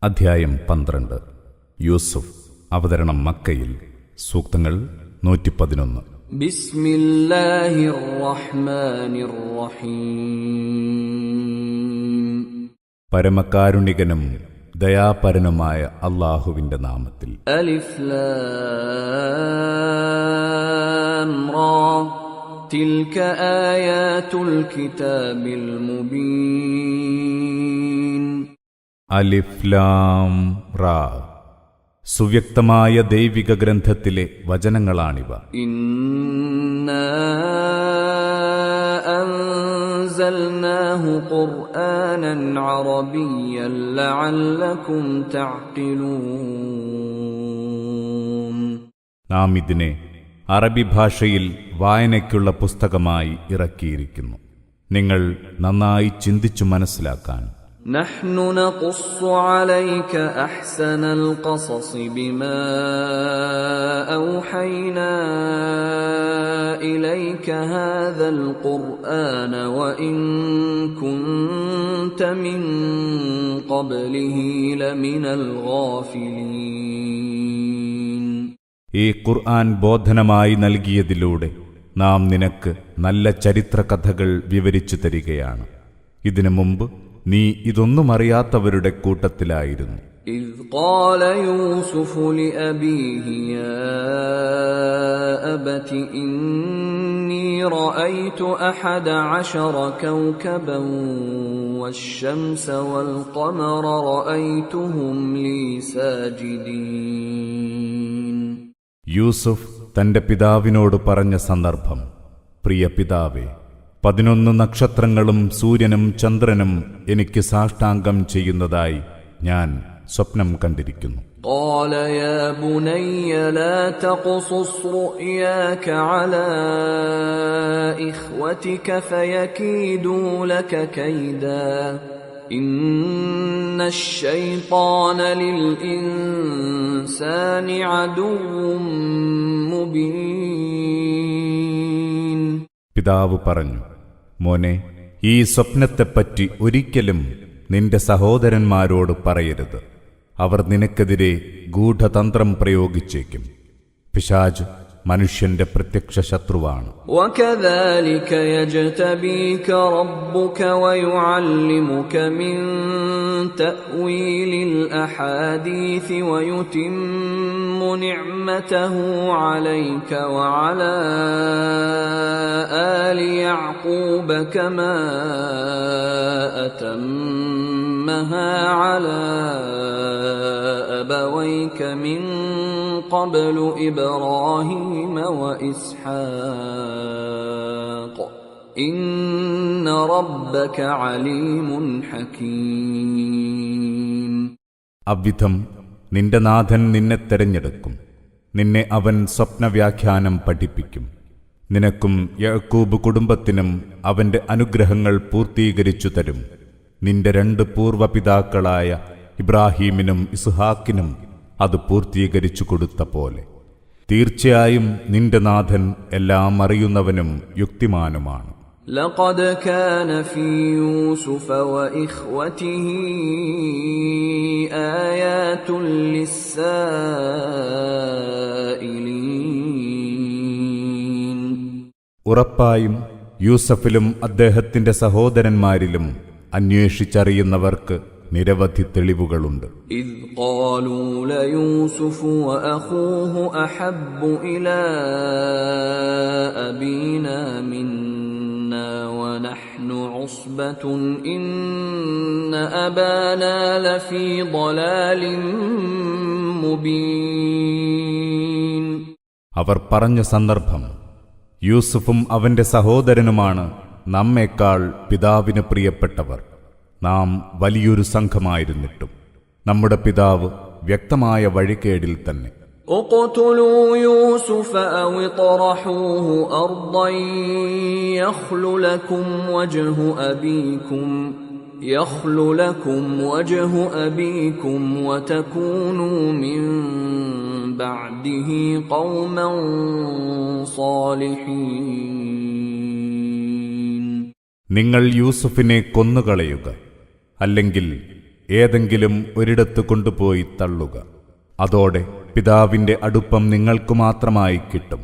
അധ്യായം 12. യൂസുഫ്. അവതരണം മക്കയിൽ. സൂക്തങ്ങൾ 111. ബിസ്മില്ലാഹിർ റഹ്മാനിർ റഹീം. പരമകാരുണികനും ദയാപരനുമായ അല്ലാഹുവിന്റെ നാമത്തിൽ. അലിഫ് ലാം റാ. തിൽക ആയാതുൽ കിതാബിൽ മുബീൻ. അലിഫ് ലാം റാ. സുവ്യക്തമായ ദൈവിക ഗ്രന്ഥത്തിലെ വചനങ്ങളാണിവ. ഇന്നാ അൻസൽനാഹു ഖുർആനൻ അറബിയ്യൻ ലഅല്ലകും തഅഖിലൂൻ. നാം ഇതിനെ അറബി ഭാഷയിൽ വായനയ്ക്കുള്ള പുസ്തകമായി ഇറക്കിയിരിക്കുന്നു, നിങ്ങൾ നന്നായി ചിന്തിച്ചു മനസ്സിലാക്കാൻ. നഹ്നു നഖുസ്സു അലൈക അഹ്സനൽ ഖസസി ബിമാ ഔഹൈനാ ഇലൈക ഹാദൽ ഖുർആന വഇൻ കുൻത മിൻ ഖബ്ലിഹി ലമിനൽ ഗാഫിലീൻ. ഈ ഖുർആൻ ബോധനമായി നൽകിയതിലൂടെ നാം നിനക്ക് നല്ല ചരിത്രകഥകൾ വിവരിച്ചു തരികയാണ്. ഇതിനു മുമ്പ് നീ ഇതൊന്നും അറിയാത്തവരുടെ കൂട്ടത്തിലായിരുന്നു. ഇദ് ഖാല യൂസുഫു ലിഅബീഹി യാ അബതി ഇന്നി റഅയ്തു അഹദ അശറ കൗകബൻ വശംസ വൽ ഖമറ റഅയ്തുഹും ലീ സാജിദീൻ. യൂസുഫ് തന്റെ പിതാവിനോട് പറഞ്ഞ സന്ദർഭം: പ്രിയ പിതാവേ, 11 നക്ഷത്രങ്ങളും സൂര്യനും ചന്ദ്രനും എനിക്ക് സാഷ്ടാംഗം ചെയ്യുന്നതായി ഞാൻ സ്വപ്നം കണ്ടിരിക്കുന്നു. قال يا بني لا تقصص رؤياك على إخوتك فيكيدوا لك كيدا إن الشيطان للإنسان عدو مبين. പിതാവ് പറഞ്ഞു: മോനെ, ഈ സ്വപ്നത്തെപ്പറ്റി ഒരിക്കലും നിന്റെ സഹോദരന്മാരോട് പറയരുത്. അവർ നിനക്കെതിരെ ഗൂഢതന്ത്രം പ്രയോഗിച്ചേക്കും. പിശാച് മനുഷ്യന്റെ പ്രത്യക്ഷ ശത്രുവാണ്. وَكَذَلِكَ يَجْتَبِيكَ رَبُّكَ وَيُعَلِّمُكَ مِن تَأْوِيلِ الْأَحَادِيثِ وَيُتِمُّ نِعْمَتَهُ عَلَيْكَ وَعَلَى آلِ يَعْقُوبَ كَمَا أَتَمَّهَا عَلَى أَبَوَيْكَ مِن قَبْلُ إِبْرَاهِيمَ وَإِسْحَاقَ إِنَّ رَبَّكَ عَلِيمٌ حَكِيمٌ. അவ்விധം നിന്റെ നാഥൻ നിന്നെ തെരഞ്ഞെടുക്കും. നിന്നെ അവൻ സ്വപ്നവ്യാഖ്യാനം പഠിപ്പിക്കും. നിനക്കും യാക്കൂബ് കുടുംബത്തിനും അവന്റെ അനുഗ്രഹങ്ങൾ പൂർത്തീകരിച്ചു തരും. നിന്റെ 2 പൂർവപിതാക്കളായ ഇബ്രാഹീമിനും ഇസ്ഹാക്കിനും അത് പൂർത്തീകരിച്ചു കൊടുത്ത പോലെ. തീർച്ചയായും നിന്റെ നാഥൻ എല്ലാം അറിയുന്നവനും യുക്തിമാനുമാണ്. لقد كان في يوسف وإخوته آيات للسائلين. ഉറപ്പായും യൂസഫിലും അദ്ദേഹത്തിന്റെ സഹോദരന്മാരിലും അന്വേഷിച്ചറിയുന്നവർക്ക് നിരവധി തെളിവുകളുണ്ട്. إذ قالوا ليوسف وأخوه أحب إلى أبينا منا ونحن عصبة إن أبانا لفي ضلال مبين. അവർ പറഞ്ഞ സന്ദർഭം: യൂസുഫും അവന്റെ സഹോദരനുമാണ് നമ്മേക്കാൾ പിതാവിന് പ്രിയപ്പെട്ടവർ. നാം വലിയൊരു സംഘമായിരുന്നിട്ടും നമ്മുടെ പിതാവ് വ്യക്തമായ വഴികേടിൽ തന്നെ. اقتلوا يوسف أو اطرحوه أرضا يخل لكم وجه أبيكم وتكونوا من بعده قوما صالحين. നിങ്ങൾ യൂസുഫിനെ കൊന്നുകളയുക, അല്ലെങ്കിൽ ഏതെങ്കിലും ഒരിടത്ത് കൊണ്ടുപോയി തള്ളുക. അതോടെ പിതാവിന്റെ അടുപ്പം നിങ്ങൾക്കു മാത്രമായി കിട്ടും.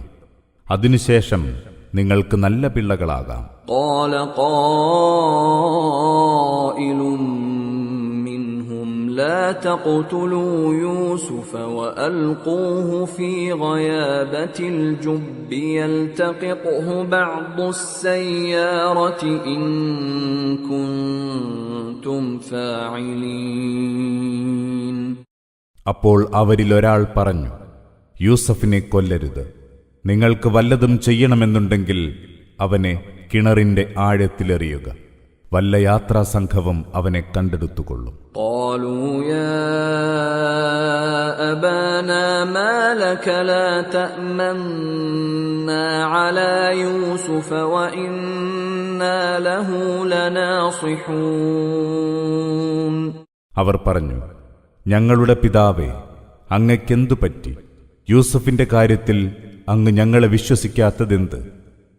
അതിനുശേഷം നിങ്ങൾക്ക് നല്ല പിള്ളകളാകാം. قال قائل منهم لا تقتلوا يوسف وألقوه في غيابة الجب يلتقطه بعض السيارة إن كنتم فاعلين. അപ്പോൾ അവരിലൊരാൾ പറഞ്ഞു, യൂസഫിനെ കൊല്ലരുത്. നിങ്ങൾക്ക് വല്ലതും ചെയ്യണമെന്നുണ്ടെങ്കിൽ അവനെ കിണറിന്റെ ആഴത്തിലെറിയുക. വല്ല യാത്രാസംഘവും അവനെ കണ്ടെടുത്തുകൊള്ളും. قالوا يا أبانا ما لك لا تأمنا على يوسف وإنا له لناصحون. അവർ പറഞ്ഞു, ഞങ്ങളുടെ പിതാവേ, അങ്ങയ്ക്കെന്തു പറ്റി? യൂസഫിന്റെ കാര്യത്തിൽ അങ്ങ് ഞങ്ങളെ വിശ്വസിക്കാത്തതെന്ത്?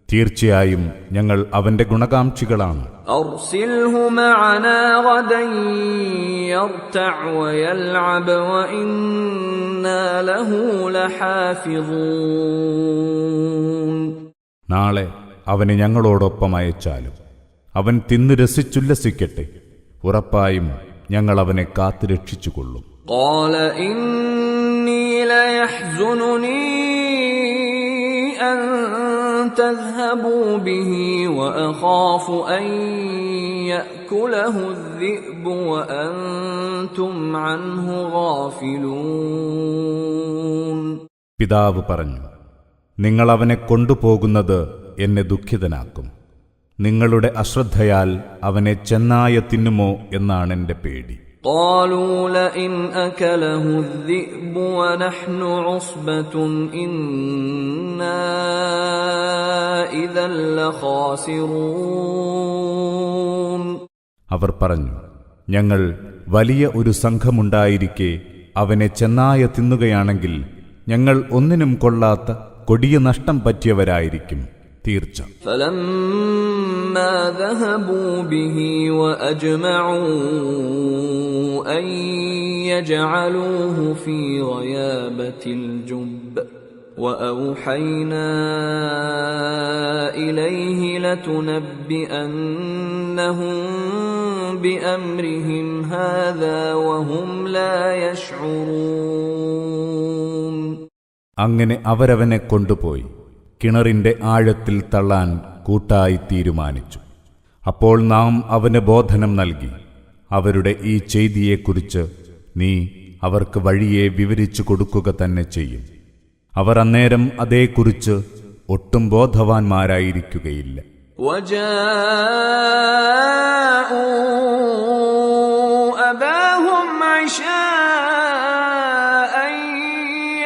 തീർച്ചയായും ഞങ്ങൾ അവന്റെ ഗുണകാംക്ഷികളാണ്. أرسله معنا غدا يرتع ويلعب وإنا له لحافظون. നാളെ അവനെ ഞങ്ങളോടൊപ്പം അയച്ചാലും അവൻ തിന്നു രസിച്ചുല്ലസിക്കട്ടെ. ഉറപ്പായും ഞങ്ങൾ അവനെ കാത്തുരക്ഷിച്ചുകൊള്ളും. قال إني ليحزنني أن تذهبوا به وأخاف أن يأكله الذئب وأنتم عنه غافلون. പിതാവ് പറഞ്ഞു, നിങ്ങൾ അവനെ കൊണ്ടുപോകുന്നത് എന്നെ ദുഃഖിതനാക്കും. നിങ്ങളുടെ അശ്രദ്ധയാൽ അവനെ ചെന്നായ തിന്നുമോ എന്നാണെന്റെ പേടി. قالوا لئن أكله الذئب ونحن عصبة إنا إذا لخاسرون. അവർ പറഞ്ഞു, ഞങ്ങൾ വലിയ ഒരു സംഘമുണ്ടായിരിക്കെ അവനെ ചെന്നായ തിന്നുകയാണെങ്കിൽ ഞങ്ങൾ ഒന്നിനും കൊള്ളാത്ത കൊടിയ നഷ്ടം പറ്റിയവരായിരിക്കും തീർച്ച. فلما ذهبوا به وأجمعوا أن يجعلوه في غيابة الجب وأوحينا إليه لتنبئنهم بأمرهم هذا وهم لا يشعرون. അങ്ങനെ അവരവനെ കൊണ്ടുപോയി കിണറിന്റെ ആഴത്തിൽ തള്ളാൻ കൂട്ടായി തീരുമാനിച്ചു. അപ്പോൾ നാം അവന് ബോധനം നൽകി, അവരുടെ ഈ ചെയ്തിയെക്കുറിച്ച് നീ അവർക്ക് വഴിയെ വിവരിച്ചു കൊടുക്കുക തന്നെ ചെയ്യും. അവർ അന്നേരം അതേക്കുറിച്ച് ഒട്ടും ബോധവാന്മാരായിരിക്കുകയില്ല. أباهم عشاء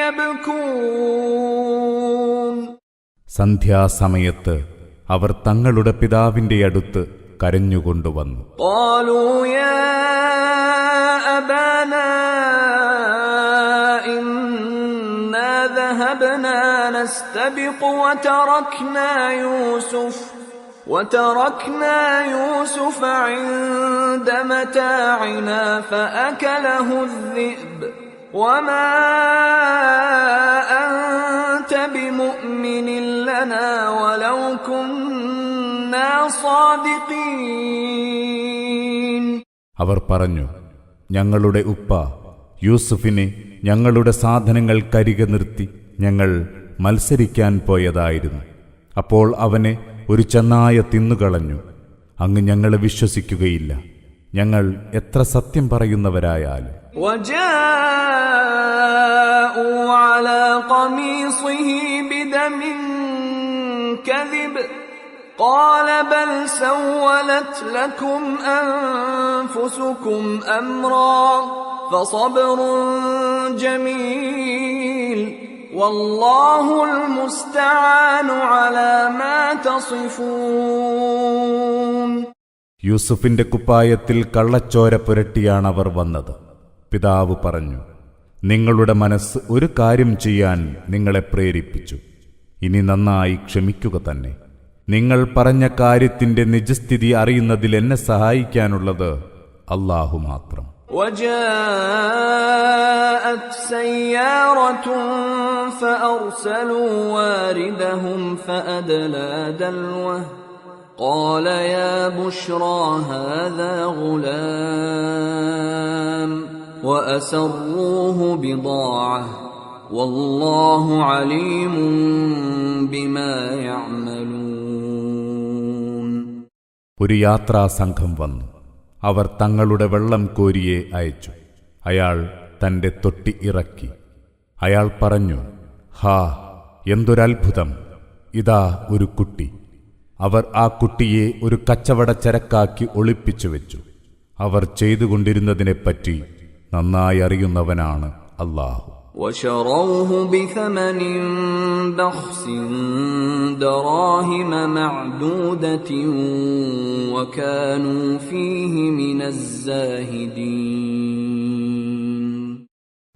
يبكون. സന്ധ്യാസമയത്ത് അവർ തങ്ങളുടെ പിതാവിന്റെ അടുത്ത് കരഞ്ഞുകൊണ്ടുവന്നു. قالوا يا أبانا إنا ذهبنا نستبق وتركنا يوسف عند متاعنا فأكله الذئب وما أنت بمؤمن لنا ولو كنا صادقين. അവർ പറഞ്ഞു, ഞങ്ങളുടെ ഉപ്പ യൂസുഫിനെ ഞങ്ങളുടെ സാധനങ്ങൾക്കരികെ നിർത്തി ഞങ്ങൾ മത്സരിക്കാൻ പോയതായിരുന്നു. അപ്പോൾ അവനെ ഒരു ചെന്നായ തിന്നുകളഞ്ഞു. അങ്ങ് ഞങ്ങളെ വിശ്വസിക്കുകയില്ല, ഞങ്ങൾ എത്ര സത്യം പറയുന്നവരായാലും. وجاءوا على قميصه بدم كذب قال بل سولت لكم أنفسكم أمرا فصبر جميل والله المستعان على ما تصفون. യൂസുഫിന്റെ കുപ്പായത്തിൽ കള്ളച്ചോര പുരട്ടിയാണവർ വന്നത്. പിതാവ് പറഞ്ഞു, നിങ്ങളുടെ മനസ്സ് ഒരു കാര്യം ചെയ്യാൻ നിങ്ങളെ പ്രേരിപ്പിച്ചു. ഇനി നന്നായി ക്ഷമിക്കുക തന്നെ. നിങ്ങൾ പറഞ്ഞ കാര്യത്തിന്റെ നിജസ്ഥിതി അറിയുന്നതിൽ എന്നെ സഹായിക്കാനുള്ളത് അല്ലാഹു മാത്രം. وجاءت سيارة فأرسلوا واردهم فأدلى دلوه قال يا بشرى هذا غلام وأسروه بضاعة والله عليم بما يعملون. ഒരു യാത്രാസംഘം വന്നു. അവർ തങ്ങളുടെ വെള്ളം കോരിയെ അയച്ചു. അയാൾ തന്റെ തൊട്ടി ഇറക്കി. അയാൾ പറഞ്ഞു, ഹാ, എന്തൊരത്ഭുതം! ഇതാ ഒരു കുട്ടി. അവർ ആ കുട്ടിയെ ഒരു കച്ചവടച്ചരക്കാക്കി ഒളിപ്പിച്ചു വെച്ചു. അവർ ചെയ്തുകൊണ്ടിരുന്നതിനെപ്പറ്റി നന്നായി അറിയുന്നവനാണ് അല്ലാഹു. وشروه بثمن بخس دراهم معدودة وكانوا فيه من الزاهدين.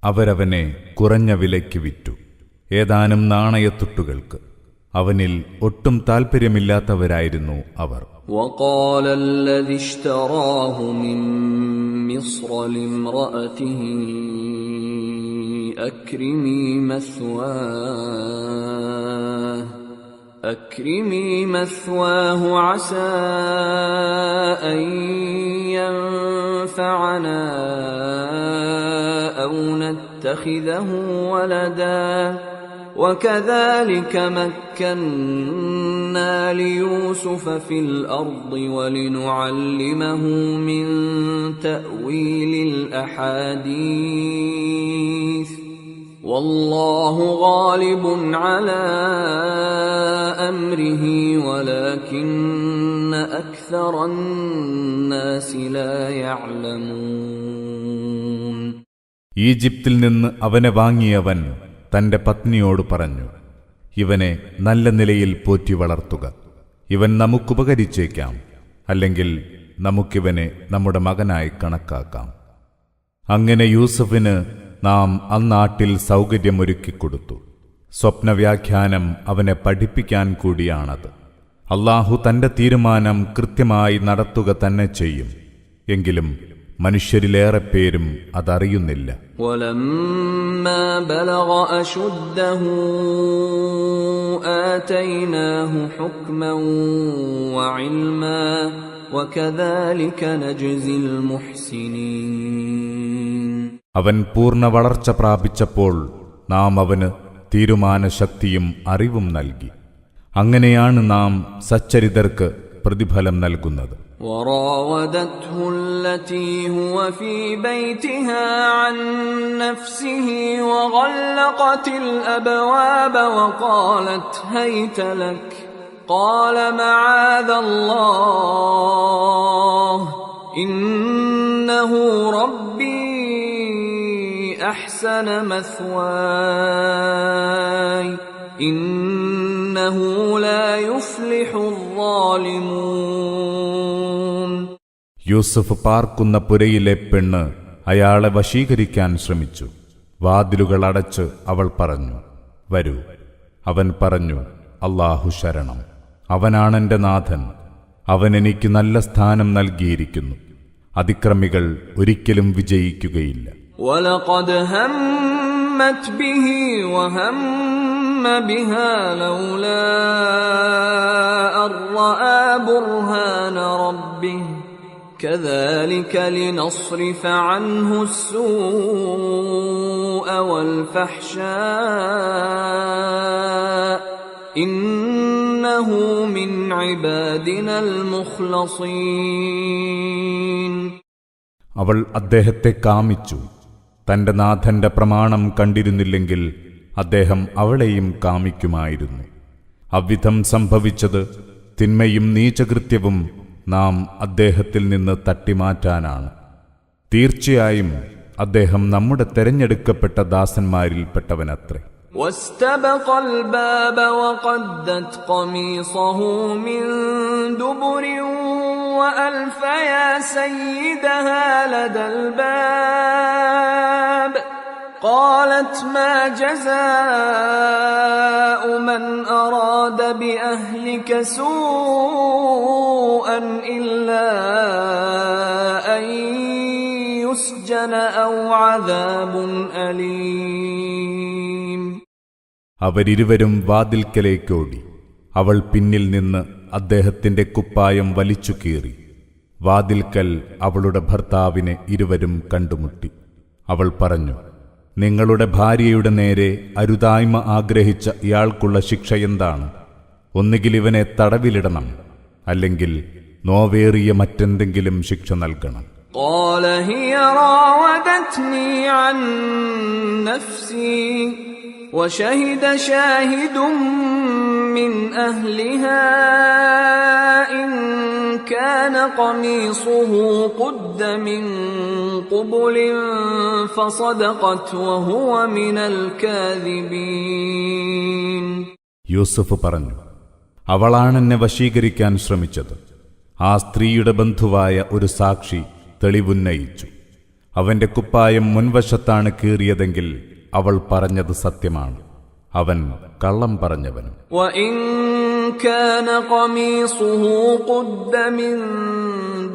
അവരവനെ കുറഞ്ഞ വിലയ്ക്ക് വിറ്റു, ഏതാനും നാണയത്തുട്ടുകൾക്ക്. അവനിൽ ഒട്ടും താൽപര്യമില്ലാത്തവരായിരുന്നു അവർ. وقال الذي اشتراه من مصر لامرأته أكرمي مثواه عسى أن ينفعنا أو نتخذه ولدا وكذلك مكنا ليوسف في الأرض ولنعلمه من تأويل الأحاديث والله غالب على أمره ولكن أكثر الناس لا يعلمون. ഈജിപ്തിൽ നിന്ന് അവനെ വാങ്ങിയവൻ തന്റെ പത്നിയോട് പറഞ്ഞു, ഇവനെ നല്ല നിലയിൽ പോറ്റി വളർത്തുക. ഇവൻ നമുക്കുപകരിച്ചേക്കാം, അല്ലെങ്കിൽ നമുക്കിവനെ നമ്മുടെ മകനായി കണക്കാക്കാം. അങ്ങനെ യൂസഫിന് നാം അന്നാട്ടിൽ സൗകര്യമൊരുക്കിക്കൊടുത്തു. സ്വപ്നവ്യാഖ്യാനം അവനെ പഠിപ്പിക്കാൻ കൂടിയാണത്. അല്ലാഹു തന്റെ തീരുമാനം കൃത്യമായി നടത്തുക തന്നെ ചെയ്യും. എങ്കിലും മനുഷ്യരിലേറെ പേരും അതറിയുന്നില്ല. വലമ്മാ ബലഗ അശുദ്ധഹു ആതൈനാഹു ഹുക്മൻ വഇൽമാ വകദാലിക നജ്സിൽ മുഹ്സിനീൻ. അവൻ പൂർണ്ണ വളർച്ച പ്രാപിച്ചപ്പോൾ നാം അവന് തീരുമാനശക്തിയും അറിവും നൽകി. അങ്ങനെയാണ് നാം സച്ചരിതർക്ക് പ്രതിഫലം നൽകുന്നത്. وراودته التي هو في بيتها عن نفسه وغلقت الأبواب وقالت هيت لك قال معاذ الله إنه ربي أحسن مثواي إنه لا يفلح الظالمون. യൂസഫ് പാർക്കുന്ന പുരയിലെ പെണ്ണ് അയാളെ വശീകരിക്കാൻ ശ്രമിച്ചു. വാതിലുകൾ അടച്ച് അവൾ പറഞ്ഞു, വരൂ. അവൻ പറഞ്ഞു, അല്ലാഹു ശരണം, അവനാണെന്റെ നാഥൻ. അവൻ എനിക്ക് നല്ല സ്ഥാനം നൽകിയിരിക്കുന്നു. അതിക്രമികൾ ഒരിക്കലും വിജയിക്കുകയില്ല. وَلَقَدْ هَمَّتْ بِهِ وَهَمَّ بِهَا لَوْلَا أَن رَّأَىٰ بُرْهَانَ رَبِّهِ كَذَٰلِكَ لِنَصْرِفَ عَنْهُ السُّوءَ وَالْفَحْشَاءَ إِنَّهُ مِنْ عِبَادِنَا الْمُخْلَصِينَ. അവൾ അദ്ദേഹത്തെ കാമിച്ചു. തന്റെ നാഥന്റെ പ്രമാണം കണ്ടിരുന്നില്ലെങ്കിൽ അദ്ദേഹം അവളെയും കാമിക്കുമായിരുന്നു. അവിധം സംഭവിച്ചത് തിന്മയും നീചകൃത്യവും നാം അദ്ദേഹത്തിൽ നിന്ന് തട്ടിമാറ്റാനാണ്. തീർച്ചയായും അദ്ദേഹം നമ്മുടെ തെരഞ്ഞെടുക്കപ്പെട്ട ദാസന്മാരിൽപ്പെട്ടവനത്രേ. واستبق الباب وقدت قميصه من دبر وألف يا سيدها لدى الباب قالت ما جزاء من أراد بأهلك سوءا إلا أن يسجن أو عذاب أليم. അവരിരുവരും വാതിൽക്കലേക്കോടി. അവൾ പിന്നിൽ നിന്ന് അദ്ദേഹത്തിന്റെ കുപ്പായം വലിച്ചു കീറി. വാതിൽക്കൽ അവളുടെ ഭർത്താവിനെ ഇരുവരും കണ്ടുമുട്ടി. അവൾ പറഞ്ഞു, നിങ്ങളുടെ ഭാര്യയുടെ നേരെ അരുതായ്മ ആഗ്രഹിച്ച ഇയാൾക്കുള്ള ശിക്ഷ എന്താണ്? ഒന്നുകിൽ ഇവനെ തടവിലിടണം, അല്ലെങ്കിൽ നോവേറിയ മറ്റെന്തെങ്കിലും ശിക്ഷ നൽകണം. قال هي راودتني عن نفسي وشهد شاهد من أهلها إن كان قميصه قد من قبل فصدقت وهو من الكاذبين. യൂസുഫ് പറഞ്ഞു, അവളാണെന്നെ വശീകരിക്കാൻ ശ്രമിച്ചത്. ആ സ്ത്രീയുടെ ബന്ധുവായ ഒരു സാക്ഷി തെളിവുന്നയിച്ചു. അവന്റെ കുപ്പായം മുൻവശത്താണ് കീറിയതെങ്കിൽ അവൾ പറഞ്ഞത് സത്യമാണ്. അവൻ കള്ളം പറഞ്ഞവനും. وَإِن كَانَ قَمِيصُهُ قُدَّ مِن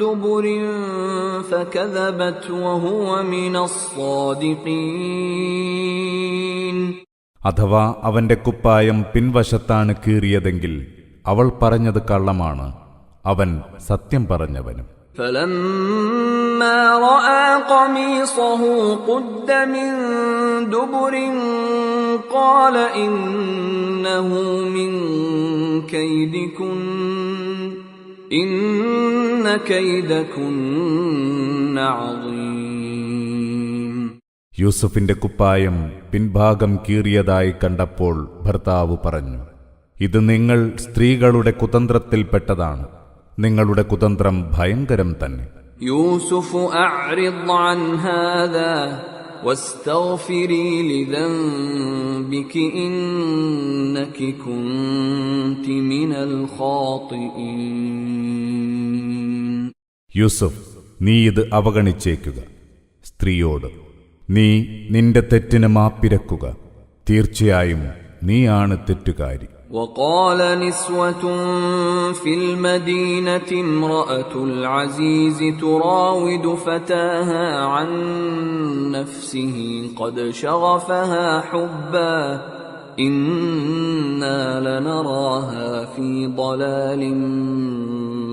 دُبُرٍ فَكَذَبَتْ وَهُوَ مِنَ الصَّادِقِينَ. അഥവാ അവന്റെ കുപ്പായം പിൻവശത്താണ് കീറിയതെങ്കിൽ അവൾ പറഞ്ഞത് കള്ളമാണ്. അവൻ സത്യം പറഞ്ഞവനും. فَلَمَّا رَأَى قَمِيصَهُ قُدَّ مِن دُبُرٍ قَالَ إِنَّهُ مِن كَيْدِكُنَّ إِنَّ كَيْدَكُنَّ عَظِيمٌ. യൂസുഫിന്റെ കുപ്പായം പിൻഭാഗം കീറിയതായി കണ്ടപ്പോൾ ഭർത്താവ് പറഞ്ഞു, ഇത് നിങ്ങൾ സ്ത്രീകളുടെ കുതന്ത്രത്തിൽപ്പെട്ടതാണ്. നിങ്ങളുടെ കുതന്ത്രം ഭയങ്കരം തന്നെ. يوسف أعرض عن هذا واستغفري لذنبك إنك كنت من الخاطئين. യൂസുഫ്, നീ ഇത് അവഗണിച്ചേക്കുക. സ്ത്രീയോട്, നീ നിന്റെ തെറ്റിന് മാപ്പിരക്കുക. തീർച്ചയായും നീയാണ് തെറ്റുകാരി. وقال نسوة في المدينة امرأة العزيز تراود فتاها عن نفسه قد شغفها حبا إنا لنراها في ضلال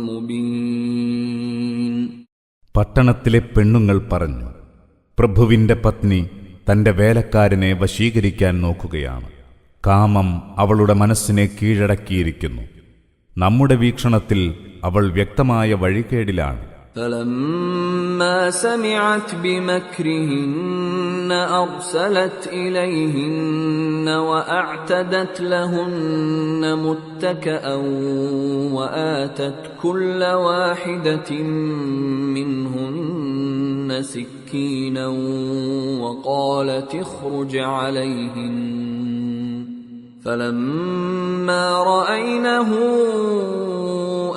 مبين. പട്ടണത്തിലെ പെണ്ണുങ്ങൾ പറഞ്ഞു, പ്രഭുവിന്റെ പത്നി തന്റെ വേലക്കാരനെ വശീകരിക്കാൻ നോക്കുകയാണ്. കാമം അവളുടെ മനസ്സിനെ കീഴടക്കിയിരിക്കുന്നു. നമ്മുടെ വീക്ഷണത്തിൽ അവൾ വ്യക്തമായ വഴികേടിലാണ്. فلما سمعت بمكرهن أرسلت إليهن وأعتدت لهن متكئا وآتت كل واحدة منهن سكينا وقالت اخرج عليهن فلما رأينه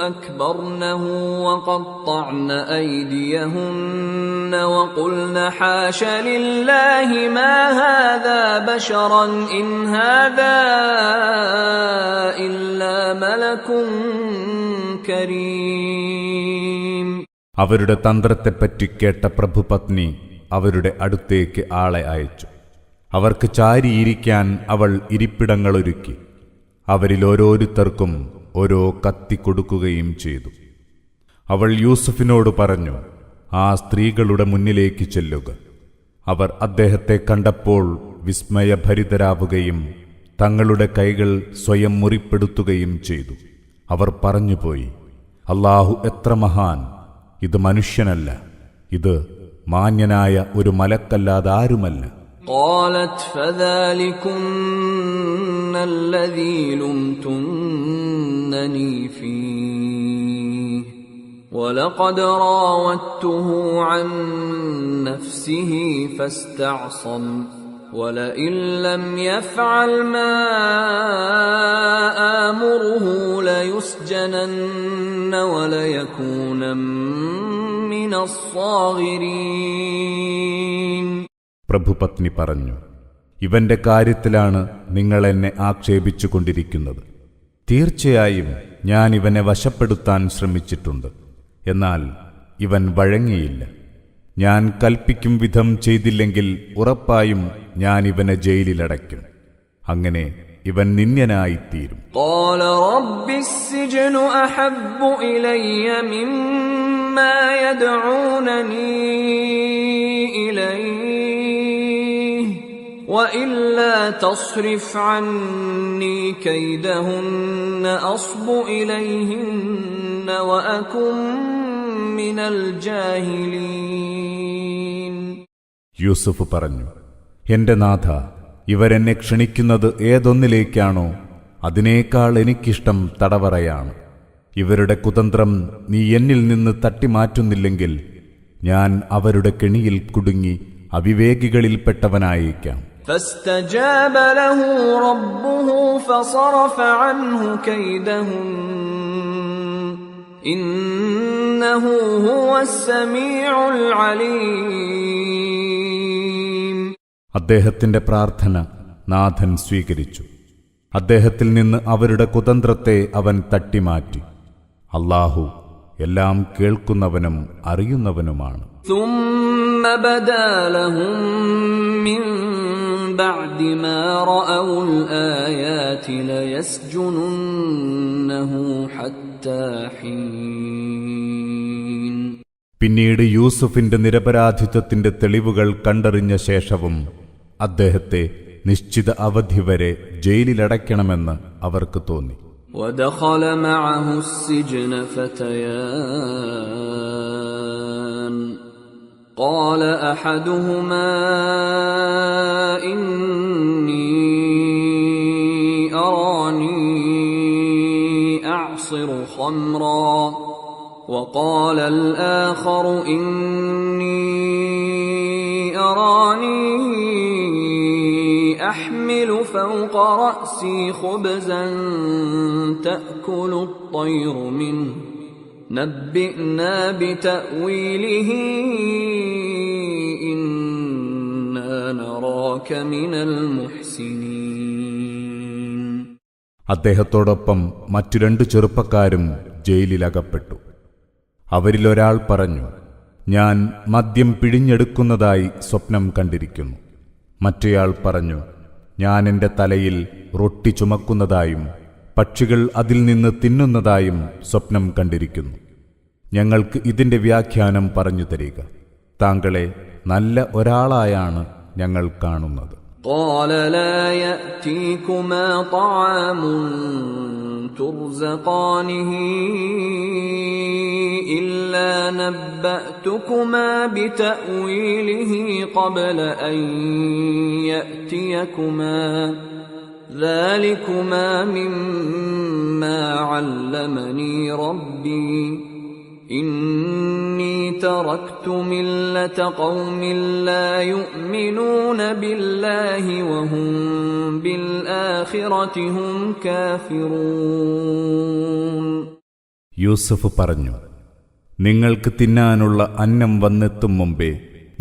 أكبرنه وقطعن أيديهن وقلن حاش لله ما هذا بشرا إن هذا إلا ملك كريم. അവരുടെ തന്ത്രത്തെപ്പറ്റി കേട്ട പ്രഭുപത്നി അവരുടെ അടുത്തേക്ക് ആളെ അയച്ചു. അവർക്ക് ചാരിയിരിക്കാൻ അവൾ ഇരിപ്പിടങ്ങളൊരുക്കി. അവരിൽ ഓരോരുത്തർക്കും ഓരോ കത്തി കൊടുക്കുകയും ചെയ്തു. അവൾ യൂസുഫിനോട് പറഞ്ഞു, ആ സ്ത്രീകളുടെ മുന്നിലേക്ക് ചെല്ലുക. അവർ അദ്ദേഹത്തെ കണ്ടപ്പോൾ വിസ്മയഭരിതരാവുകയും തങ്ങളുടെ കൈകൾ സ്വയം മുറിപ്പെടുത്തുകയും ചെയ്തു. അവർ പറഞ്ഞുപോയി, അല്ലാഹു എത്ര മഹാൻ! ഇത് മനുഷ്യനല്ല, ഇത് മാന്യനായ ഒരു മലക്കല്ലാതാരുമല്ല. قالت فذلكن الذي لمتنني فيه ولقد راودته عن نفسه فاستعصم ولئن لم يفعل ما آمره ليسجنن وليكونا من الصاغرين. പ്രഭുപത്നി പറഞ്ഞു, ഇവന്റെ കാര്യത്തിലാണ് നിങ്ങൾ എന്നെ ആക്ഷേപിച്ചുകൊണ്ടിരിക്കുന്നത്. തീർച്ചയായും ഞാൻ ഇവനെ വശപ്പെടുത്താൻ ശ്രമിച്ചിട്ടുണ്ട്, എന്നാൽ ഇവൻ വഴങ്ങിയില്ല. ഞാൻ കൽപ്പിക്കും വിധം ചെയ്തില്ലെങ്കിൽ ഉറപ്പായും ഞാൻ ഇവനെ ജയിലിലടയ്ക്കും. അങ്ങനെ ഇവൻ നിന്ദ്യനായിത്തീരും. قال رب السجن أحب إلي مما يدعونني إليه وإلا تصرف عني كيدهن أصب إليهن وأكن من الجاهلين. യൂസുഫ് പറഞ്ഞു, എന്റെ നാഥ, ഇവരെന്നെ ക്ഷണിക്കുന്നത് ഏതൊന്നിലേക്കാണോ അതിനേക്കാൾ എനിക്കിഷ്ടം തടവറയാണ്. ഇവരുടെ കുതന്ത്രം നീ എന്നിൽ നിന്ന് തട്ടിമാറ്റുന്നില്ലെങ്കിൽ ഞാൻ അവരുടെ കെണിയിൽ കുടുങ്ങി അവിവേകികളിൽപ്പെട്ടവനായേക്കാം. فاستجاب له ربه فصرف عنه كيدهن إنه هو السميع العليم. അദ്ദേഹത്തിന്റെ പ്രാർത്ഥന നാഥൻ സ്വീകരിച്ചു. അദ്ദേഹത്തിൽ നിന്ന് അവരുടെ കുതന്ത്രത്തെ അവൻ തട്ടിമാറ്റി. അല്ലാഹു എല്ലാം കേൾക്കുന്നവനും അറിയുന്നവനുമാണ്. ثم بدا لهم من بعد ما رأوا الآيات ليسجننه حتى حين. പിന്നീട് യൂസുഫിന്റെ നിരപരാധിത്വത്തിന്റെ തെളിവുകൾ കണ്ടറിഞ്ഞ ശേഷവും അദ്ദേഹത്തെ നിശ്ചിത അവധി വരെ ജയിലിലടയ്ക്കണമെന്ന് അവർക്ക് തോന്നി. ودخل معه السجن فتيان قال أحدهما إني أراني أعصر خمرا وقال الآخر إني أراني أحمل فوق رأسي خبزا تأكل الطير منه نبئنا بتأويله إنا نراك من المحسنين. അദ്ദേഹത്തോടൊപ്പം മറ്റു 2 ചെറുപ്പക്കാരും ജയിലിലകപ്പെട്ടു. അവരിലൊരാൾ പറഞ്ഞു, ഞാൻ മദ്യം പിഴിഞ്ഞെടുക്കുന്നതായി സ്വപ്നം കണ്ടിരിക്കുന്നു. മറ്റേയാൾ പറഞ്ഞു, ഞാൻ എൻ്റെ തലയിൽ റൊട്ടി ചുമക്കുന്നതായും പക്ഷികൾ അതിൽ നിന്ന് തിന്നുന്നതായും സ്വപ്നം കണ്ടിരിക്കുന്നു. ഞങ്ങൾക്ക് ഇതിൻ്റെ വ്യാഖ്യാനം പറഞ്ഞു തരിക. താങ്കളെ നല്ല ഒരാളായാണ് ഞങ്ങൾ കാണുന്നത്. قال لا يأتيكما طعام ترزقانه إلا نبأتكما بتأويله قبل أن يأتيكما ذلكما مما علمني ربي إني تركت ملة قوم لا يؤمنون بالله وهم بالآخرة هم كافرون. യൂസുഫ് പറഞ്ഞു, നിങ്ങൾക്ക് തിന്നാനുള്ള അന്നം വന്നെത്തും മുമ്പേ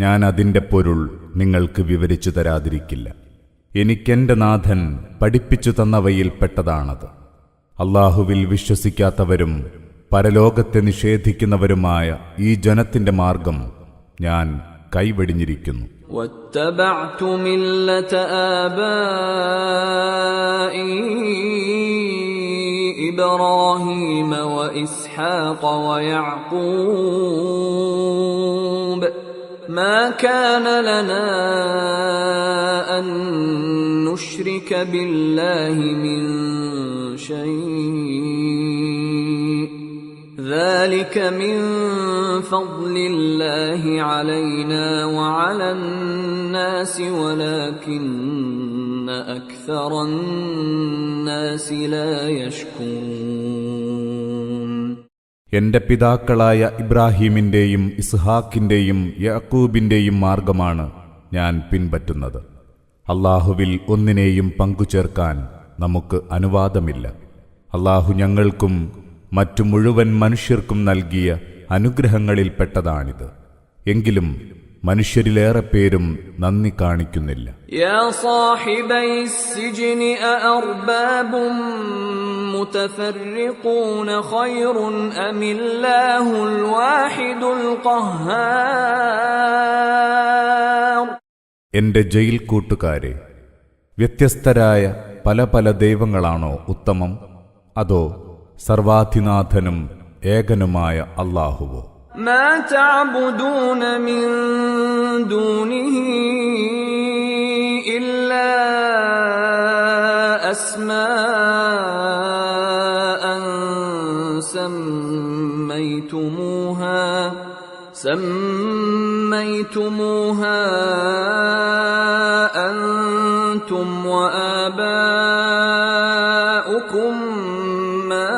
ഞാൻ അതിൻ്റെ പൊരുൾ നിങ്ങൾക്ക് വിവരിച്ചു തരാതിരിക്കില്ല. എനിക്കെന്റെ നാഥൻ പഠിപ്പിച്ചു തന്നവയിൽപ്പെട്ടതാണത്. അല്ലാഹുവിൽ വിശ്വസിക്കാത്തവരും പരലോകത്തെ നിഷേധിക്കുന്നവരുമായ ഈ ജനത്തിന്റെ മാർഗം ഞാൻ കൈവെടിഞ്ഞിരിക്കുന്നു. واتبعت ملة آبائي إبراهيم وإسحاق ويعقوب ما كان لنا أن نشرك بالله من شيء ذلك من فضل الله علينا وعلى الناس ولكن أكثر الناس لا يشكرون. എന്റെ പിതാക്കളായ ഇബ്രാഹീമിന്റെയും ഇസ്ഹാക്കിന്റെയും യാക്കൂബിന്റെയും മാർഗമാണ് ഞാൻ പിൻപറ്റുന്നത്. അല്ലാഹുവിൽ ഒന്നിനെയും പങ്കുചേർക്കാൻ നമുക്ക് അനുവാദമില്ല. അല്ലാഹു ഞങ്ങൾക്കും മറ്റു മുഴുവൻ മനുഷ്യർക്കും നൽകിയ അനുഗ്രഹങ്ങളിൽപ്പെട്ടതാണിത്. എങ്കിലും മനുഷ്യരിലേറെ പേരും നന്ദി കാണിക്കുന്നില്ല. يا صاحبي السجن أأرباب متفرقون خير أم الله الواحد القهار. എന്റെ ജയിൽ കൂട്ടുകാരെ, വ്യത്യസ്തരായ പല പല ദൈവങ്ങളാണോ ഉത്തമം, അതോ സർവാധിനാഥനും ഏകനുമായ അല്ലാഹുവോ? ما تعبدون من دونه إلا أسماء سميتموها أنتم وآباؤكم ما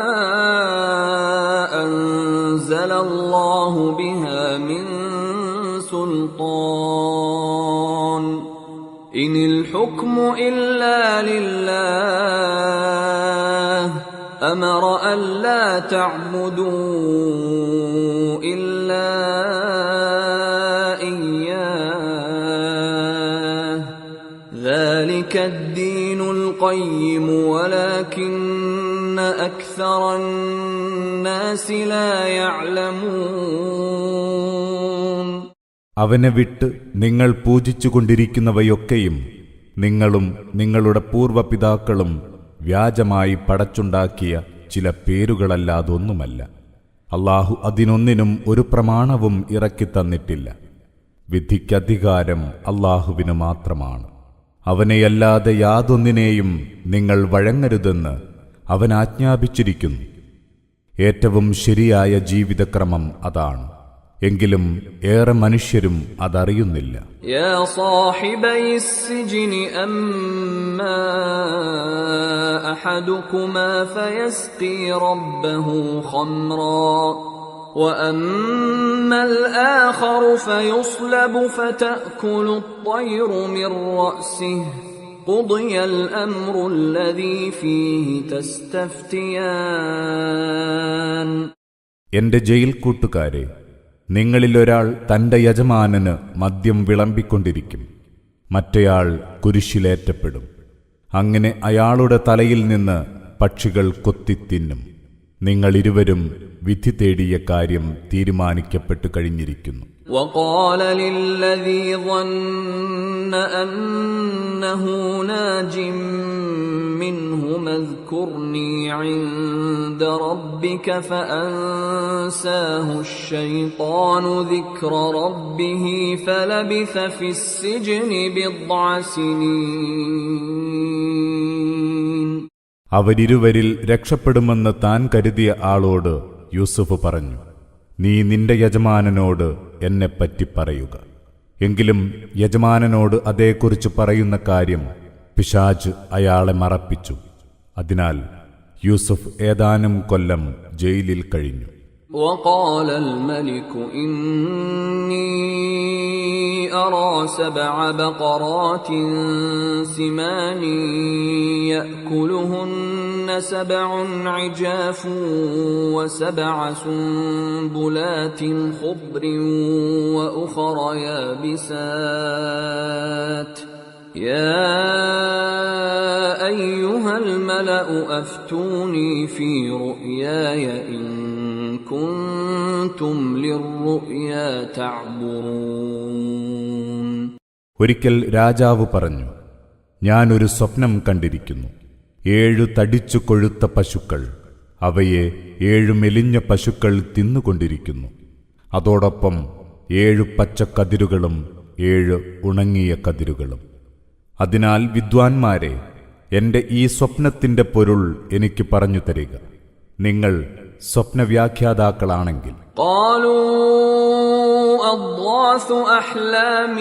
أنزل الله بها من سلطان إن الحكم إلا لله أمر ألا تعبدوا إلا إياه ذلك الدين القيم ولكن أكثر الناس لا يعلمون. അവനെ വിട്ട് നിങ്ങൾ പൂജിച്ചുകൊണ്ടിരിക്കുന്നവയൊക്കെയും നിങ്ങളും നിങ്ങളുടെ പൂർവപിതാക്കളും വ്യാജമായി പടച്ചുണ്ടാക്കിയ ചില പേരുകളല്ലാതൊന്നുമല്ല. അല്ലാഹു അതിനൊന്നിനും ഒരു പ്രമാണവും ഇറക്കിത്തന്നിട്ടില്ല. വിധിക്കധികാരം അല്ലാഹുവിന് മാത്രമാണ്. അവനെയല്ലാതെ യാതൊന്നിനെയും നിങ്ങൾ വഴങ്ങരുതെന്ന് അവൻ ആജ്ഞാപിച്ചിരിക്കുന്നു. ഏറ്റവും ശരിയായ ജീവിതക്രമം അതാണ്. എങ്കിലും ഏറെ മനുഷ്യരും അതറിയുന്നില്ല. يا صاحبي السجن أما أحدكما فيسقي ربه خمرا وأما الآخر فيصلب فتأكل الطير من رأسه قضي الأمر الذي فيه تستفتيان. എന്റെ ജയിൽ കൂട്ടുകാരെ, നിങ്ങളിലൊരാൾ തന്റെ യജമാനന് മദ്യം വിളമ്പിക്കൊണ്ടിരിക്കും. മറ്റേയാൾ കുരിശിലേറ്റപ്പെടും. അങ്ങനെ അയാളുടെ തലയിൽ നിന്ന് പക്ഷികൾ കൊത്തിത്തിന്നും. നിങ്ങളിരുവരും വിധി തേടിയ കാര്യം തീരുമാനിക്കപ്പെട്ടു കഴിഞ്ഞിരിക്കുന്നു. وقال للذي ظن أنه ناج منهم اذكرني عند ربك فأنساه الشيطان ذكر ربه فلبث في السجن بضع سنين. അവരിരുവരിൽ രക്ഷപ്പെടുമെന്ന് താൻ കരുതിയ ആളോട് യൂസുഫ് പറഞ്ഞു, നീ നിന്റെ യജമാനനോട് എന്നെപ്പറ്റി പറയുക. എങ്കിലും യജമാനനോട് അതേക്കുറിച്ച് പറയുന്ന കാര്യം പിശാച് അയാളെ മറപ്പിച്ചു. അതിനാൽ യൂസുഫ് ഏതാനും കൊല്ലം ജയിലിൽ കഴിഞ്ഞു. وقال الملك إني أرى 7 بقرات سمان يأكلهن 7 عجاف و7 سنبلات خضر وأخر يابسات يا أيها الملأ أفتوني في رؤياي إن كنتم للرؤيا تعبرون. ഒരിക്കൽ രാജാവ് പറഞ്ഞു, ഞാനൊരു സ്വപ്നം കണ്ടിരിക്കുന്നു. 7 തടിച്ചു കൊഴുത്ത പശുക്കൾ അവയെ 7 മെലിഞ്ഞ പശുക്കൾ തിന്നുകൊണ്ടിരിക്കുന്നു. അതോടൊപ്പം 7 പച്ചക്കതിരുകളും 7 ഉണങ്ങിയ കതിരുകളും. അതിനാൽ വിദ്വാൻമാരെ, എന്റെ ഈ സ്വപ്നത്തിന്റെ പൊരുൾ എനിക്ക് പറഞ്ഞു തരിക, നിങ്ങൾ സ്വപ്നവ്യാഖ്യാതാക്കളാണെങ്കിൽ. أضغاث أحلام